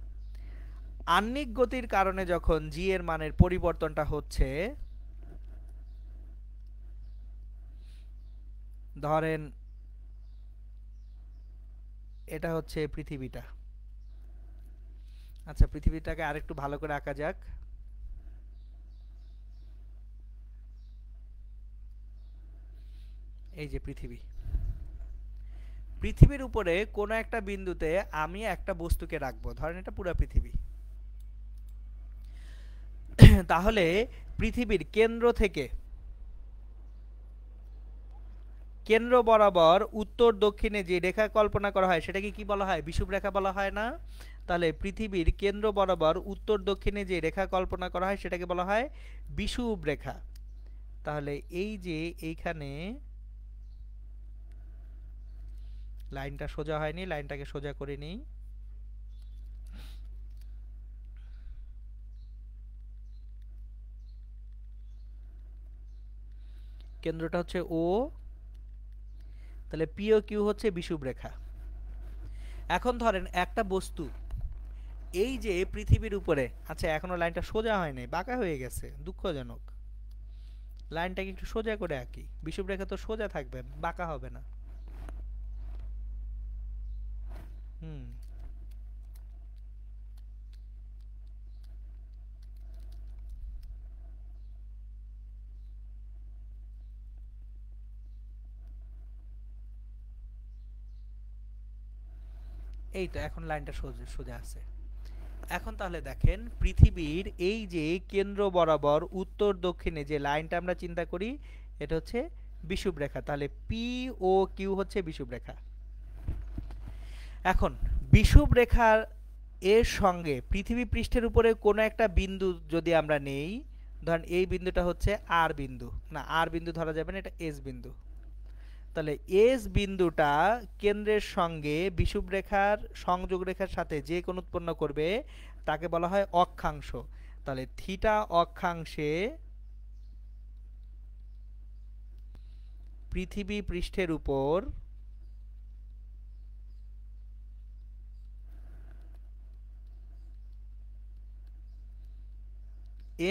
আহ্নিক গতির কারণে যখন জি এর মানের পরিবর্তনটা হচ্ছে, ধরেন এটা হচ্ছে পৃথিবীটা। আচ্ছা পৃথিবীটাকে আরেকটু ভালো করে আঁকা যাক। এই যে পৃথিবী, পৃথিবীর উপরে কোনো একটা বিন্দুতে আমি একটা বস্তুকে রাখবো, ধরেন এটা পুরো পৃথিবী। তাহলে পৃথিবীর কেন্দ্র থেকে কেন্দ্র বরাবর উত্তর দক্ষিণে যে রেখা কল্পনা করা হয় সেটাকে কি বলা হয়? বিষুব রেখা বলা হয় না? তাহলে পৃথিবীর কেন্দ্র বরাবর উত্তর দক্ষিণে যে রেখা কল্পনা করা হয় সেটাকে বলা হয় বিষুব রেখা। তাহলে এই যে এইখানে লাইনটা সোজা হয়নি, লাইনটাকে সোজা করে নিই। কেন্দ্রটা হচ্ছে ও, তাহলে পি ও কিউ হচ্ছে বিষুব রেখা। এখন ধরেন একটা বস্তু এই যে পৃথিবীর উপরে, আচ্ছা এখনো লাইনটা সোজা হয়নি, বাঁকা হয়ে গেছে, দুঃখজনক। লাইনটাকে একটু সোজা করে আঁকি, বিষুব রেখা তো সোজা থাকবে, বাঁকা হবে না। হুম, এই তো এখন লাইনটা সোজা সোজা আছে। এখন তাহলে দেখেন পৃথিবীর এই যে কেন্দ্র বরাবর উত্তর দক্ষিণে যে লাইনটা আমরা চিন্তা করি এটা হচ্ছে বিষুবরেখা। তাহলে পি ও কিউ হচ্ছে বিষুবরেখা। এখন বিষুবরেখার এর সঙ্গে পৃথিবী পৃষ্ঠের উপরে কোনো একটা বিন্দু যদি আমরা নেই, ধরেন এই বিন্দুটা হচ্ছে আর বিন্দু, না আর বিন্দু ধরা যাবে না, এটা এস বিন্দু। তাহলে এস বিন্দুটা কেন্দ্রের সঙ্গে বিষুবরেখার সংযোগ রেখার সাথে যে কোণ উৎপন্ন করবে তাকে বলা হয় অক্ষাংশ। তাহলে থিটা অক্ষাংশে পৃথিবী পৃষ্ঠের উপর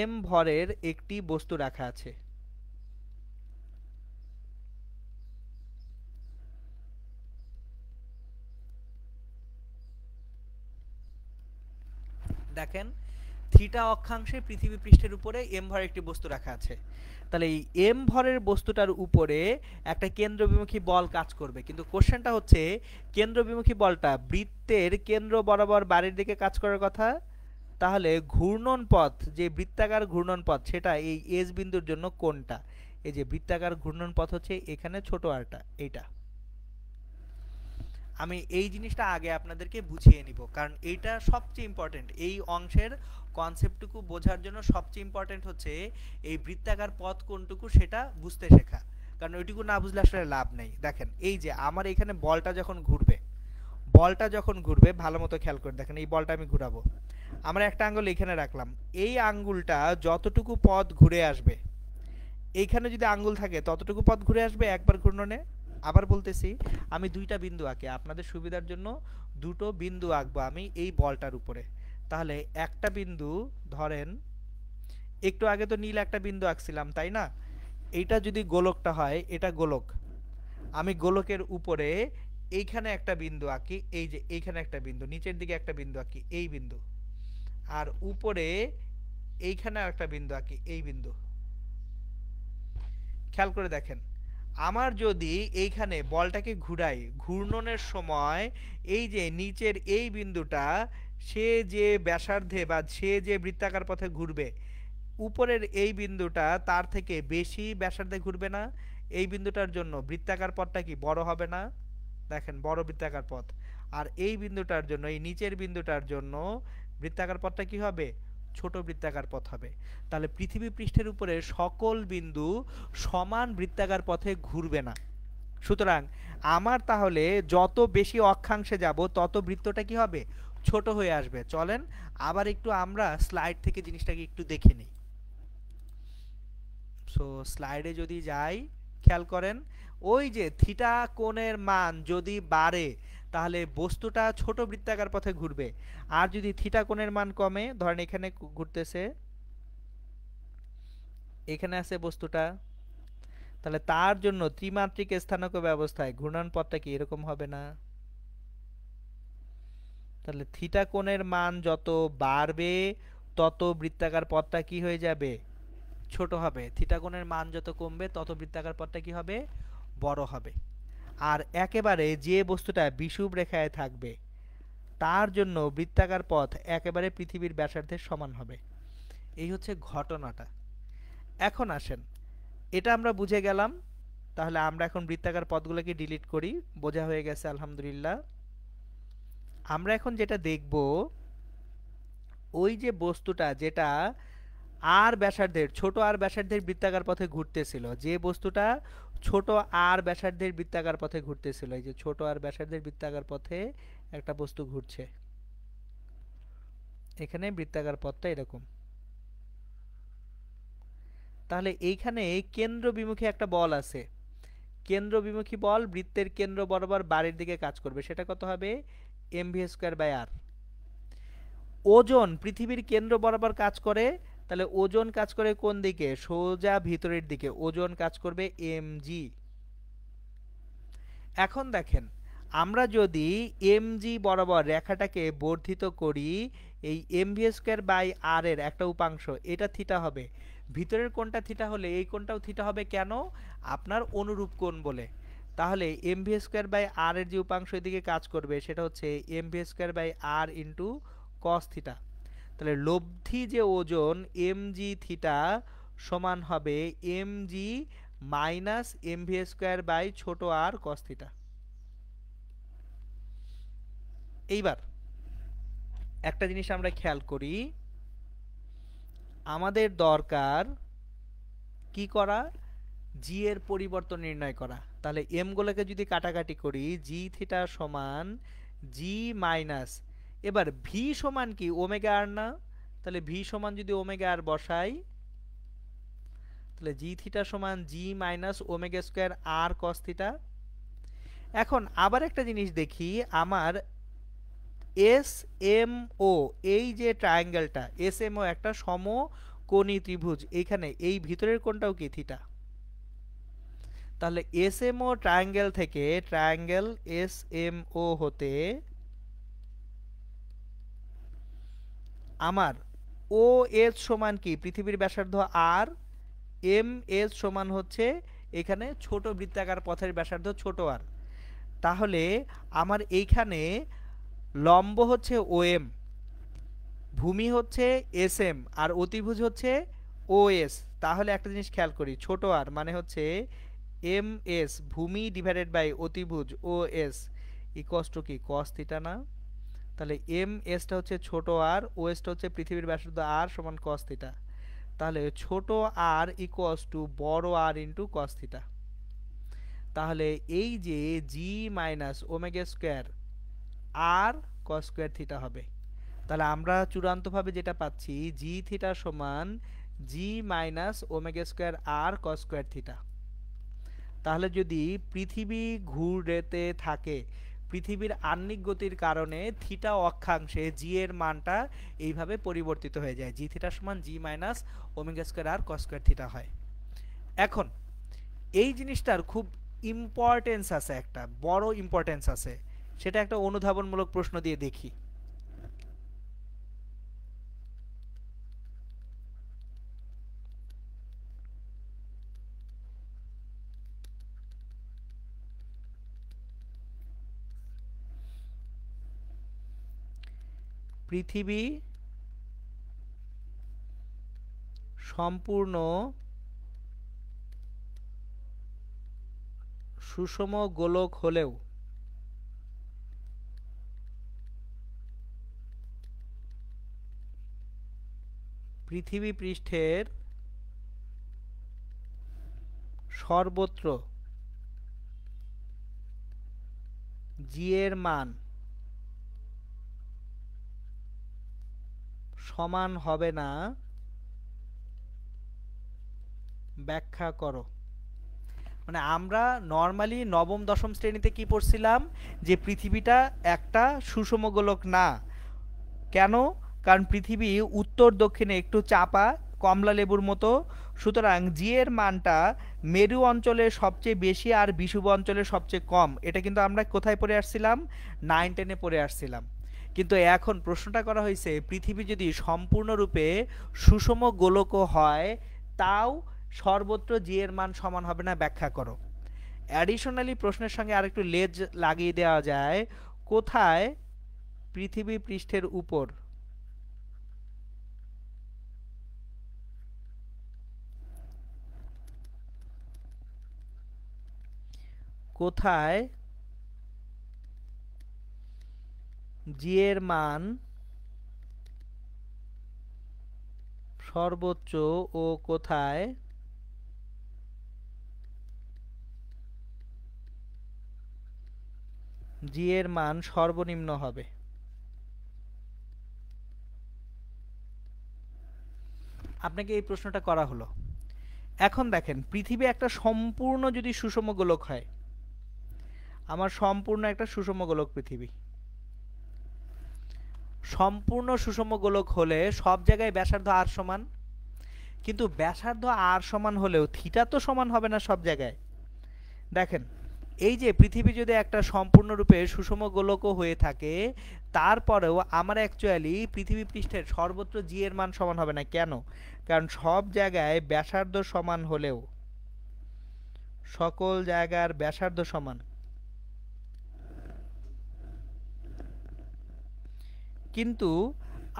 এম ভরের একটি বস্তু রাখা আছে। দেখেন থিটা অক্ষাংশে পৃথিবী পৃষ্ঠের উপরে এম ভরের একটি বস্তু রাখা আছে। তাহলে এই এম ভরের বস্তুটার উপরে একটা কেন্দ্রবিমুখী বল কাজ করবে, কিন্তু কোশ্চেনটা হচ্ছে কেন্দ্রবিমুখী বলটা বৃত্তের কেন্দ্র বরাবর বাড়ির দিকে কাজ করার কথা। তাহলে ঘূর্ণন পথ, যে বৃত্তাকার ঘূর্ণন পথ, সেটা এই এস বিন্দুর জন্য কোনটা? এই যে বৃত্তাকার ঘূর্ণন পথ হচ্ছে এখানে ছোট আরটা, এইটা। আমি এই জিনিসটা আগে আপনাদেরকে বুঝিয়ে নিব, কারণ এইটা সবচেয়ে ইম্পর্টেন্ট। এই অংশের কনসেপ্টটুকু বোঝার জন্য সবচেয়ে ইম্পর্টেন্ট হচ্ছে এই বৃত্তাকার পথ কোনটুকু সেটা বুঝতে শেখা, কারণ ওইটুকু না বুঝলে আসলে লাভ নেই। দেখেন এই যে আমার এখানে বলটা যখন ঘুরবে, ভালো মতো খেয়াল করে দেখেন, এই বলটা আমি ঘুরাবো, আমরা একটা আঙ্গুল এখানে রাখলাম, এই আঙ্গুলটা যতটুকু পথ ঘুরে আসবে, এইখানে যদি আঙ্গুল থাকে ততটুকু পথ ঘুরে আসবে একবার ঘূর্ণনে। আবার বলতেছি, আমি দুইটা বিন্দু আঁকি আপনাদের সুবিধার জন্য, দুটো বিন্দু আঁকবো আমি এই বলটার উপরে। তাহলে একটা বিন্দু ধরেন, একটু আগে তো নীল একটা বিন্দু আঁকছিলাম তাই না, এইটা যদি গোলকটা হয়, এটা গোলক, আমি গোলকের উপরে এইখানে একটা বিন্দু আঁকি, এই যে এইখানে একটা বিন্দু, নিচের দিকে একটা বিন্দু আঁকি, এই বিন্দু, আর উপরে এইখানে আরেকটা বিন্দু আঁকি, এই বিন্দু। খেয়াল করে দেখেন, আমার যদি এইখানে বলটাকে ঘুরাই, ঘূর্ণনের সময় এই যে নিচের এই বিন্দুটা, সে যে ব্যাসার্ধে বা সে যে বৃত্তাকার পথে ঘুরবে, উপরের এই বিন্দুটা তার থেকে বেশি ব্যাসার্ধে ঘুরবে না? এই বিন্দুটার জন্য বৃত্তাকার পথটা কি বড় হবে না? দেখেন বড় বৃত্তাকার পথ। আর এই বিন্দুটার জন্য, এই নিচের বিন্দুটার জন্য বৃত্তাকার পথটা কি হবে? ছোট বৃত্তাকার পথ হবে। তাহলে পৃথিবী পৃষ্ঠের উপরে সকল বিন্দু সমান বৃত্তাকার পথে ঘুরবে না। সুতরাং আমার তাহলে যত বেশি অক্ষাংশে যাব তত বৃত্তটা কি হবে? ছোট হয়ে আসবে। চলেন আবার একটু আমরা স্লাইড থেকে জিনিসটাকে একটু দেখে নিই। সো স্লাইডে যদি যাই, খেয়াল করেন ওই যে থিটা কোণের মান যদি বাড়ে তাহলে বস্তুটা ছোট বৃত্তাকার পথে ঘুরবে, আর যদি থিটা কোণের মান কমে, ধরেন এখানে ঘুরতেছে, এখানে আছে বস্তুটা, তাহলে তার জন্য ত্রিমাত্রিক স্থানাঙ্ক ব্যবস্থায় ঘূর্ণন পথটা কি এরকম হবে না? তাহলে থিটা কোণের মান যত বাড়বে তত বৃত্তাকার পথটা কি হয়ে যাবে? ছোট হবে। থিটা কোণের মান যত কমবে তত বৃত্তাকার পথটা কি হবে? বড় হবে। আর একেবারে যে বস্তুটা বিষুব রেখায় থাকবে তার জন্য বৃত্তাকার পথ একেবারে পৃথিবীর ব্যাসার্ধের সমান হবে। এই হচ্ছে ঘটনাটা। এখন আসেন, এটা আমরা বুঝে গেলাম। তাহলে আমরা এখন বৃত্তাকার পথগুলোকে ডিলিট করি, বোঝা হয়ে গেছে আলহামদুলিল্লাহ। আমরা এখন যেটা দেখব, ওই যে বস্তুটা যেটা আর ব্যাসার্ধের, ছোট আর ব্যাসার্ধের বৃত্তাকার পথে ঘুরতেছিল, যে বস্তুটা ছোট আর ব্যাসার্ধের বৃত্তাকার পথে ঘুরতেছিল, এই যে ছোট আর ব্যাসার্ধের বৃত্তাকার পথে একটা বস্তু ঘুরছে, এখানে বৃত্তাকার পথটা এরকম। তাহলে এইখানে কেন্দ্র বিমুখী একটা বল আছে, কেন্দ্র বিমুখী বল বৃত্তের কেন্দ্র বরাবর বাড়ির দিকে কাজ করবে, সেটা কত হবে? mv²/r। ওজন পৃথিবীর কেন্দ্র বরাবর কাজ করে, তাহলে ওজন কাজ করে কোন দিকে? সোজা ভিতরের দিকে, ওজন কাজ করবে mg। এখন দেখেন, আমরা যদি mg বরাবর রেখাটাকে বর্ধিত করি, এই mv²/r এর একটা উপাংশ, এটা থিটা হবে, ভিতরের কোণটা থিটা হলে এই কোণটাও থিটা হবে। কেন? আপনার অনুরূপ কোণ বলে। তাহলে mv²/r এর যে উপাংশ এদিকে কাজ করবে সেটা হচ্ছে mv²/r ইন্টু কস থিটা। তাহলে লব্ধি যে ওজন এম জি থিটা সমান হবে M G minus M V square by ছোট আর কস থিটা। এইবার একটা জিনিস আমরা খেয়াল করি, আমাদের দরকার কি করা, জি এর পরিবর্তন নির্ণয় করা। তাহলে এম গুলোকে যদি কাটাকাটি করি, জি থিটা সমান জি মাইনাস, এবার ভি সমান কি ওমেগা আর না, তাহলে ভি সমান যদি ওমেগা আর বসাই, তাহলে জি থিটা সমান জি মাইনাস ওমেগা স্কোয়ার আর কস থিটা। এখন আবার একটা জিনিস দেখি, আমার এস এম ও, এই যে ট্রায়াঙ্গেলটা এস এম ও একটা সমকোণী ত্রিভুজ, এইখানে এই ভিতরের কোণটাও কি থিটা। তাহলে এস এম ও ট্রায়াঙ্গেল থেকে, ট্রায়াঙ্গেল এস এম ও হতে আমার ও এস সমান কি পৃথিবীর ব্যাসার্ধ আর, এম এস সমান হচ্ছে এখানে ছোট বৃত্তাকার পথের ব্যাসার্ধ ছোট আর। তাহলে আমার এইখানে লম্ব হচ্ছে ও এম, ভূমি হচ্ছে এস এম, আর অতিভুজ হচ্ছে ও এস। তাহলে একটা জিনিস খেয়াল করি, ছোট আর মানে হচ্ছে এম এস ভূমি ডিভাইডেড বাই অতিভুজ ও এস ইকুয়ালস টু কি কস থিটা না। তাহলে এম এসটা হচ্ছে ছোট আর, ও এসটা হচ্ছে পৃথিবীর ব্যাসার্ধ আর সমান কস থিটা। তাহলে ছোট আর ইকুয়ালস টু বড় আর ইন্টু কস থিটা। তাহলে এই যে জি মাইনাস ওমেগা স্কোয়ার আর কস স্কোয়ার থিটা হবে। তাহলে আমরা চূড়ান্তভাবে যেটা পাচ্ছি, জি থিটা সমান জি মাইনাস ওমেগা স্কোয়ার আর কস স্কোয়ার থিটা। তাহলে যদি পৃথিবী ঘুরতে থাকে, পৃথিবীর আহ্নিক গতির কারণে থিটা অক্ষাংশে জি এর মানটা এইভাবে পরিবর্তিত হয়ে যায়, জি থিটা সমান জি মাইনাস ওমেগা স্কোয়ার আর কস স্কোয়ার থিটা হয়। এখন এই জিনিসটার খুব ইম্পর্টেন্স আছে, একটা বড় ইম্পর্টেন্স আছে, সেটা একটা অনুধাবনমূলক প্রশ্ন দিয়ে দেখি। পৃথিবী সম্পূর্ণ সুষম গোলক হলেও পৃথিবী পৃষ্ঠের সর্বত্র জি এর মান সমান হবে না, ব্যাখ্যা করো। মানে আমরা নর্মালি নবম দশম শ্রেণীতে কি পড়ছিলাম, যে পৃথিবীটা একটা সুষম গোলক না। কেন? কারণ পৃথিবী উত্তর দক্ষিণে একটু চাপা, কমলা লেবুর মতো। সুতরাং জি এর মানটা মেরু অঞ্চলে সবচেয়ে বেশি আর বিষুব অঞ্চলে সবচেয়ে কম। এটা কিন্তু আমরা কোথায় পড়ে আসছিলাম, 9-10-এ পড়ে আসছিলাম। কিন্তু এখন প্রশ্নটা করা হয়েছে, পৃথিবী যদি সম্পূর্ণরূপে সুষম গোলকও হয়, তাও সর্বত্র জি এর মান সমান হবে না, ব্যাখ্যা করো। অ্যাডিশনালি প্রশ্নের সঙ্গে আরেকটু লেজ লাগিয়ে দেওয়া যায়, কোথায় পৃথিবী পৃষ্ঠের উপর কোথায় জি এর মান সর্বোচ্চ ও কোথায় জি এর মান সর্বনিম্ন হবে। আপনাকে এই প্রশ্নটা করা হলো। এখন দেখেন, পৃথিবী একটা সম্পূর্ণ যদি সুষম গোলক হয়, আমার সম্পূর্ণ একটা সুষম গোলক পৃথিবী, সম্পূর্ণ সুষম গোলক হলে সব জায়গায় ব্যাসার্ধ আর সমান, কিন্তু ব্যাসার্ধ আর সমান হলেও থিটা তো সমান হবে না সব জায়গায়। দেখেন, এই যে পৃথিবী যদি একটা সম্পূর্ণরূপে সুষম গোলকও হয়ে থাকে, তারপরেও আমার অ্যাকচুয়ালি পৃথিবী পৃষ্ঠের সর্বত্র জি এর মান সমান হবে না। কেন? কারণ সব জায়গায় ব্যাসার্ধ সমান হলেও, সকল জায়গার ব্যাসার্ধ সমান, কিন্তু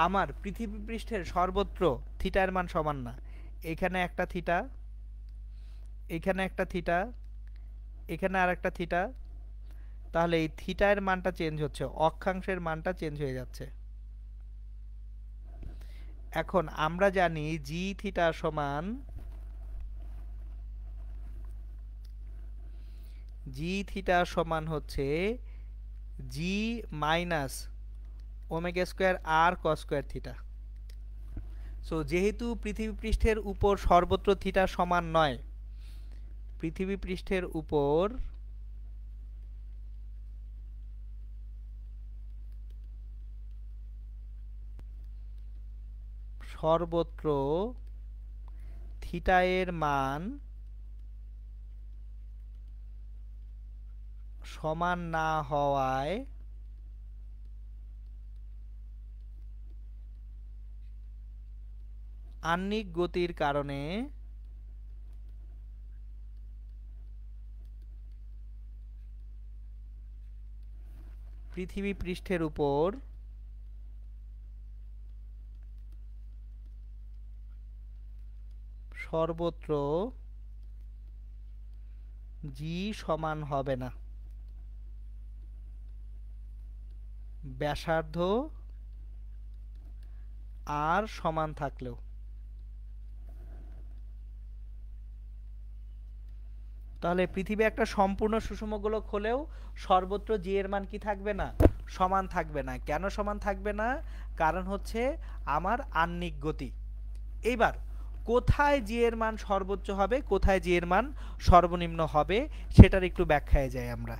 আমার পৃথিবী পৃষ্ঠের সর্বত্র থিটার মান সমান না। এখানে একটা থিটা, এখানে একটা থিটা, এখানে আর একটা থিটা, তাহলে এই থিটার মানটা চেঞ্জ হচ্ছে, অক্ষাংশের মানটা চেঞ্জ হয়ে যাচ্ছে। এখন আমরা জানি জি থিটা সমান হচ্ছে জি মাইনাস ওমেগা স্কোয়ার আর কস স্কোয়ার থিটা। সো যেহেতু পৃথিবী পৃষ্ঠের উপর সর্বত্র থিটা সমান নয়, পৃথিবী পৃষ্ঠের উপর সর্বত্র থিটা এর মান সমান না হওয়ায় আহ্নিক গতির কারণে পৃথিবী পৃষ্ঠের উপর সর্বত্র জি সমান হবে না, ব্যাসার্ধ আর সমান থাকলেও। তাহলে পৃথিবী একটা সম্পূর্ণ সুষম গোলক হলেও সর্বত্র জি এর মান কি থাকবে না, সমান থাকবে না। কেন সমান থাকবে না? কারণ হচ্ছে আমার আহ্নিক গতি। এইবার কোথায় জি এর মান সর্বোচ্চ হবে, কোথায় জি এর মান সর্বনিম্ন হবে, সেটার একটু ব্যাখ্যায় যাই আমরা।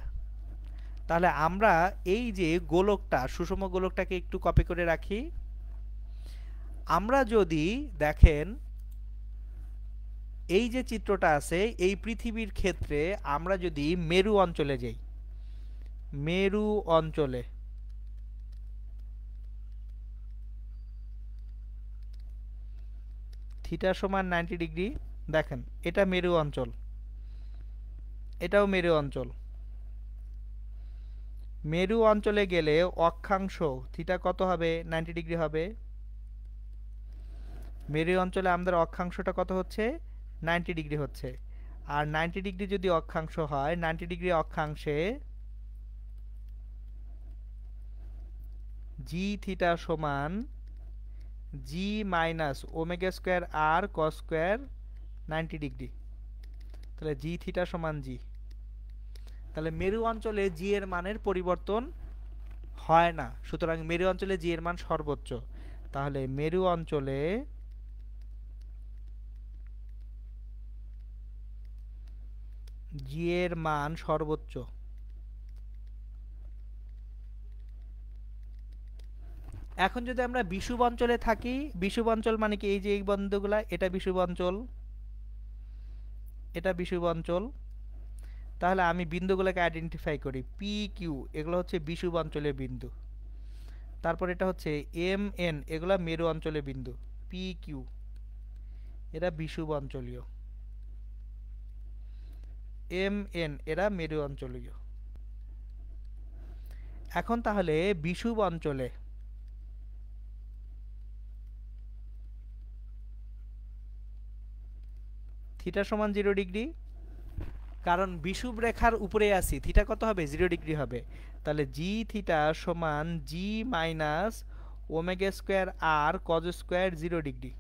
তাহলে আমরা এই যে গোলকটা, সুষম গোলকটাকে একটু কপি করে রাখি। আমরা যদি দেখেন এই যে চিত্রটা আছে, এই পৃথিবীর ক্ষেত্রে আমরা যদি মেরু অঞ্চলে যাই, মেরু অঞ্চলে থিটা সমান 90 ডিগ্রি, দেখেন এটা মেরু অঞ্চল, এটাও মেরু অঞ্চল। মেরু অঞ্চলে গেলে অক্ষাংশ থিটা কত হবে, 90 ডিগ্রি হবে। মেরু অঞ্চলে আমাদের অক্ষাংশটা কত হচ্ছে, 90 ডিগ্রি হচ্ছে। আর 90 ডিগ্রি যদি অক্ষাংশ হয়, 90 ডিগ্রি অক্ষাংশে জি থিটা সমান জি মাইনাস ওমেগা স্কোয়ার আর কস স্কোয়ার 90 ডিগ্রি। তাহলে জি থিটা সমান জি। তাহলে মেরু অঞ্চলে জি এর মানের পরিবর্তন হয় না, সুতরাং মেরু অঞ্চলে জি এর মান সর্বোচ্চ। তাহলে মেরু অঞ্চলে জি এর মান সর্বোচ্চ। এখন যদি আমরা বিষুব অঞ্চলে থাকি, বিষুব অঞ্চল মানে কি, এই যে এই বিন্দুগুলা, এটা বিষুব অঞ্চল, এটা বিষুব অঞ্চল। তাহলে আমি বিন্দুগুলোকে আইডেন্টিফাই করি, পি কিউ এগুলো হচ্ছে বিষুব অঞ্চলের বিন্দু। তারপর এটা হচ্ছে এম এন, এগুলো মেরু অঞ্চলের বিন্দু। পি কিউ এরা বিষুব অঞ্চলীয়, এম এন এরা মেরু অঞ্চলীয়। এখন তাহলে বিষুব অঞ্চলে থিটা সমান 0 ডিগ্রি, কারণ বিষুব রেখার উপরে আছি, থিটা কত হবে, 0 ডিগ্রি হবে। তাহলে জি থিটা সমান জি মাইনাস ওমেগা স্কোয়ার আর কজ স্কোয়ার 0 ডিগ্রি।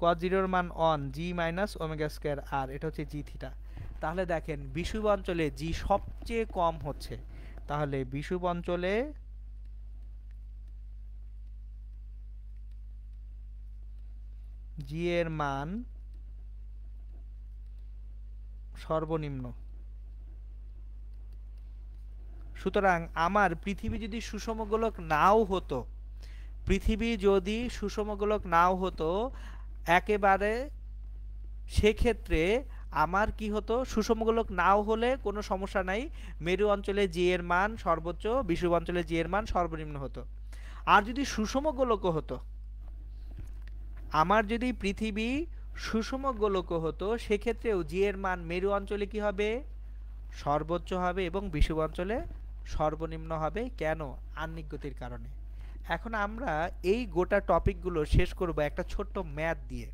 কজ 0 মান 1, জি মাইনাস ওমেগা স্কোয়ার আর, এটা হচ্ছে জি থিটা। তাহলে দেখেন বিষুব অঞ্চলে জি সবচেয়ে কম হচ্ছে। তাহলে বিষুব অঞ্চলে জি এর মান সর্বনিম্ন। সুতরাং আমার পৃথিবী যদি সুষম গোলক নাও হতো, পৃথিবী যদি সুষম গোলক নাও হতো একেবারে, সেক্ষেত্রে আমার কি হতো, সুষম গোলক নাও হলে কোনো সমস্যা নাই, মেরু অঞ্চলে জি এর মান সর্বোচ্চ, বিষুব অঞ্চলে জি এর মান সর্বনিম্ন হতো। আর যদি সুষম গোলকও হতো, আমার যদি পৃথিবী সুষম গোলকও হতো, সেক্ষেত্রেও জি এর মান মেরু অঞ্চলে কি হবে, সর্বোচ্চ হবে এবং বিষুব অঞ্চলে সর্বনিম্ন হবে। কেন? আহ্নিক গতির কারণে। এখন আমরা এই গোটা টপিকগুলো শেষ করব একটা ছোট্ট ম্যাথ দিয়ে।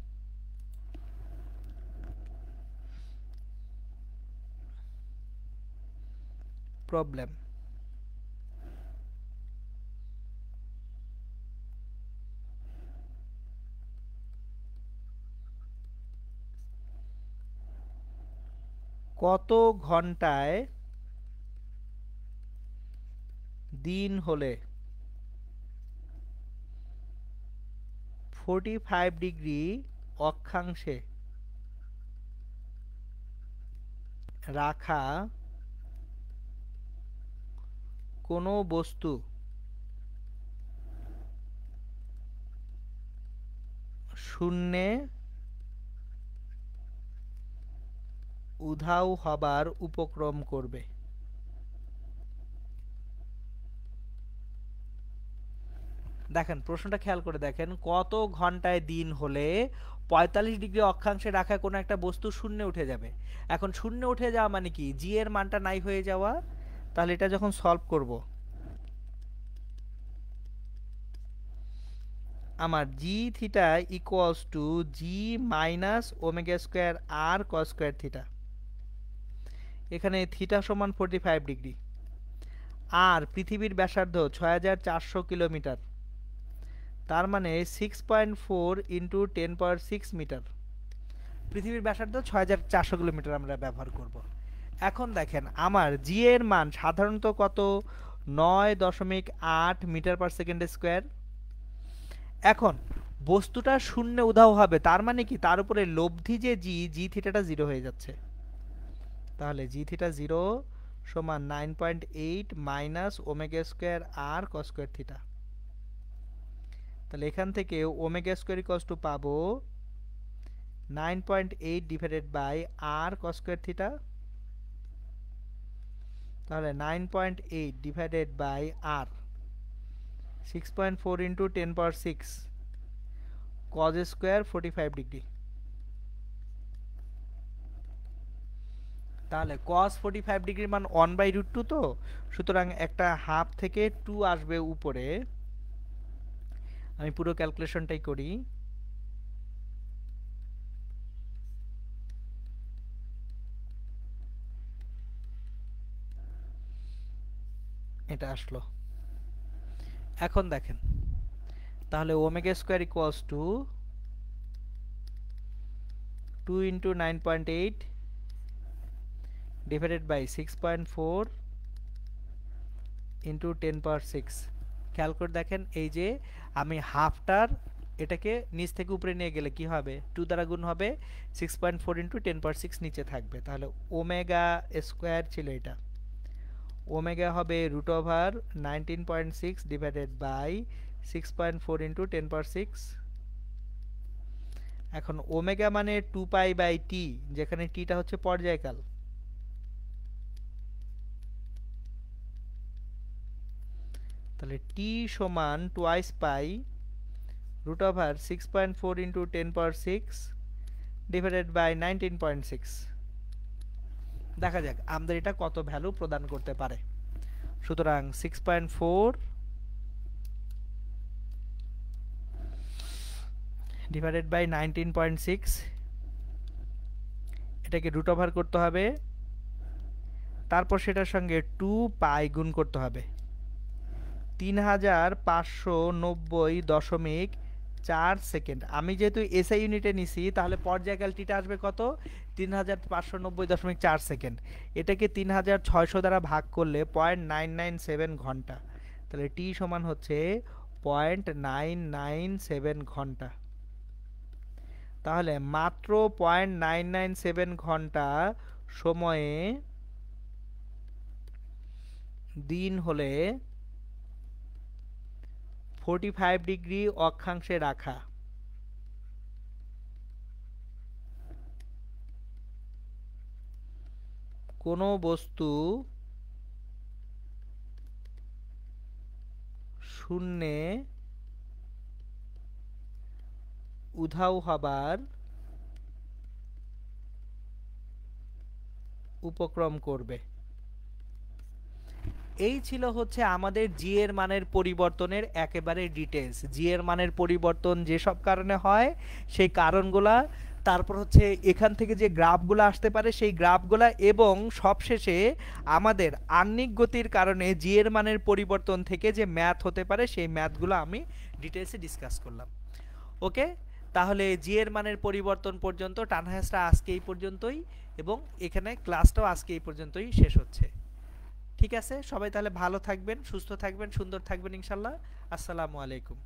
প্রবলেম। কত ঘন্টায় দিন হলে 45 ডিগ্রি অক্ষাংশে রাখা কোনো বস্তু শূন্যে উধাও হবার উপক্রম করবে? দেখেন প্রশ্নটা খেয়াল করে দেখেন, কত ঘন্টায় দিন হলে 45 ডিগ্রি অক্ষাংশে রাখা কোনো একটা বস্তু শূন্যে উঠে যাবে। এখন শূন্যে উঠে যাওয়া মানে কি, জি এর মানটা নাই হয়ে যাওয়া। তাহলে এটা যখন সলভ করব, আমার g theta equals to g minus omega square R cos square theta. এখানে থিটা সমান 45 ডিগ্রি, আর পৃথিবীর ব্যাসার্ধ 6400 কিলোমিটার, তার মানে 6.4 ইন্টু 10 পাওয়ার 6 মিটার। পৃথিবীর ব্যাসার্ধ 6400 কিলোমিটার আমরা ব্যবহার করব। এখন দেখেন আমার জি এর মান সাধারণত কত, 9.8 মিটার পার সেকেন্ড স্কোয়ার। এখন বস্তুটা শূন্যে উধাও হবে, তার মানে কি তার উপরে লব্ধি যে জি, জি থিটাটা জিরো হয়ে যাচ্ছে। তাহলে জি থিটা জিরো সমান 9.8 মাইনাস ওমেগা স্কোয়ার আর কস স্কোয়ার থিটা। তাহলে এখান থেকে ওমেগা স্কোয়ার ইকুয়ালস টু পাবো 9.8 divided by R cos square theta. তাহলে 9.8 divided by R 6.4 into 10 power 6 cos square 45 degree. তাহলে cos 45 ডিগ্রির মান 1/√2, তো সুতরাং একটা হাফ থেকে 2 আসবে উপরে। আমি পুরো ক্যালকুলেশনটাই করি। এটা আসলো। এখন দেখেন তাহলে omega square equals to 2 into 9.8 divided by 6.4 into 10 power 6। খেয়াল করে দেখেন এই যে আমি হাফটার এটাকে নিচ থেকে উপরে নিয়ে গেলে কি হবে, 2 দ্বারা গুণ হবে, 6.4 ইন্টু 10 পাওয়ার 6 নিচে থাকবে। তাহলে ওমেগা স্কোয়ার ছিল এটা, ওমেগা হবে √over 19.6 divided by 6.4 into 10 power 6। এখন ওমেগা মানে 2 পাই বাই টি, যেখানে টিটা হচ্ছে পর্যায়কাল। তাহলে টি সমান twice pi √over 6.4 into 10 power 6 divided by 19.6। দেখা যাক আমাদের এটা কত ভ্যালু প্রদান করতে পারে। সুতরাং 6.4 ডিভাইডেড বাই 19.6, এটাকে √ওভার করতে হবে, তারপর সেটার সঙ্গে 2 পাই গুণ করতে হবে, 3590.4 সেকেন্ড। আমি যেহেতু এসআই ইউনিটে নিছি তাহলে পর্যায়কাল টিটা আসবে কত, 3590.4 সেকেন্ড। এটাকে 3600 দ্বারা ভাগ করলে 0.997 ঘন্টা। তাহলে টি সমান হচ্ছে 0.997 ঘন্টা। তাহলে মাত্র 0.997 ঘন্টা সময়ে দিন হলে 45 ডিগ্রি অক্ষাংশে রাখা কোনো বস্তু শূন্যে উধাও হবার উপক্রম করবে। এই ছিল হচ্ছে আমাদের জি এর মানের পরিবর্তনের একেবারে ডিটেলস। জি এর মানের পরিবর্তন যেসব কারণে হয় সেই কারণগুলা, তারপর হচ্ছে এখান থেকে যে গ্রাফগুলো আসতে পারে সেই গ্রাফগুলা, এবং সবশেষে আমাদের আহ্নিক গতির কারণে জি এর মানের পরিবর্তন থেকে যে ম্যাথ হতে পারে সেই ম্যাথগুলো আমি ডিটেলসে ডিসকাস করলাম। ওকে, তাহলে জি এর মানের পরিবর্তন পর্যন্ত টানহাসটা আজকে এই পর্যন্তই, এবং এখানে ক্লাসটাও আজকে এই পর্যন্তই শেষ হচ্ছে। ঠিক আছে, সবাই তাহলে ভালো থাকবেন, সুস্থ থাকবেন, সুন্দর থাকবেন ইনশাল্লাহ। আসসালামু আলাইকুম।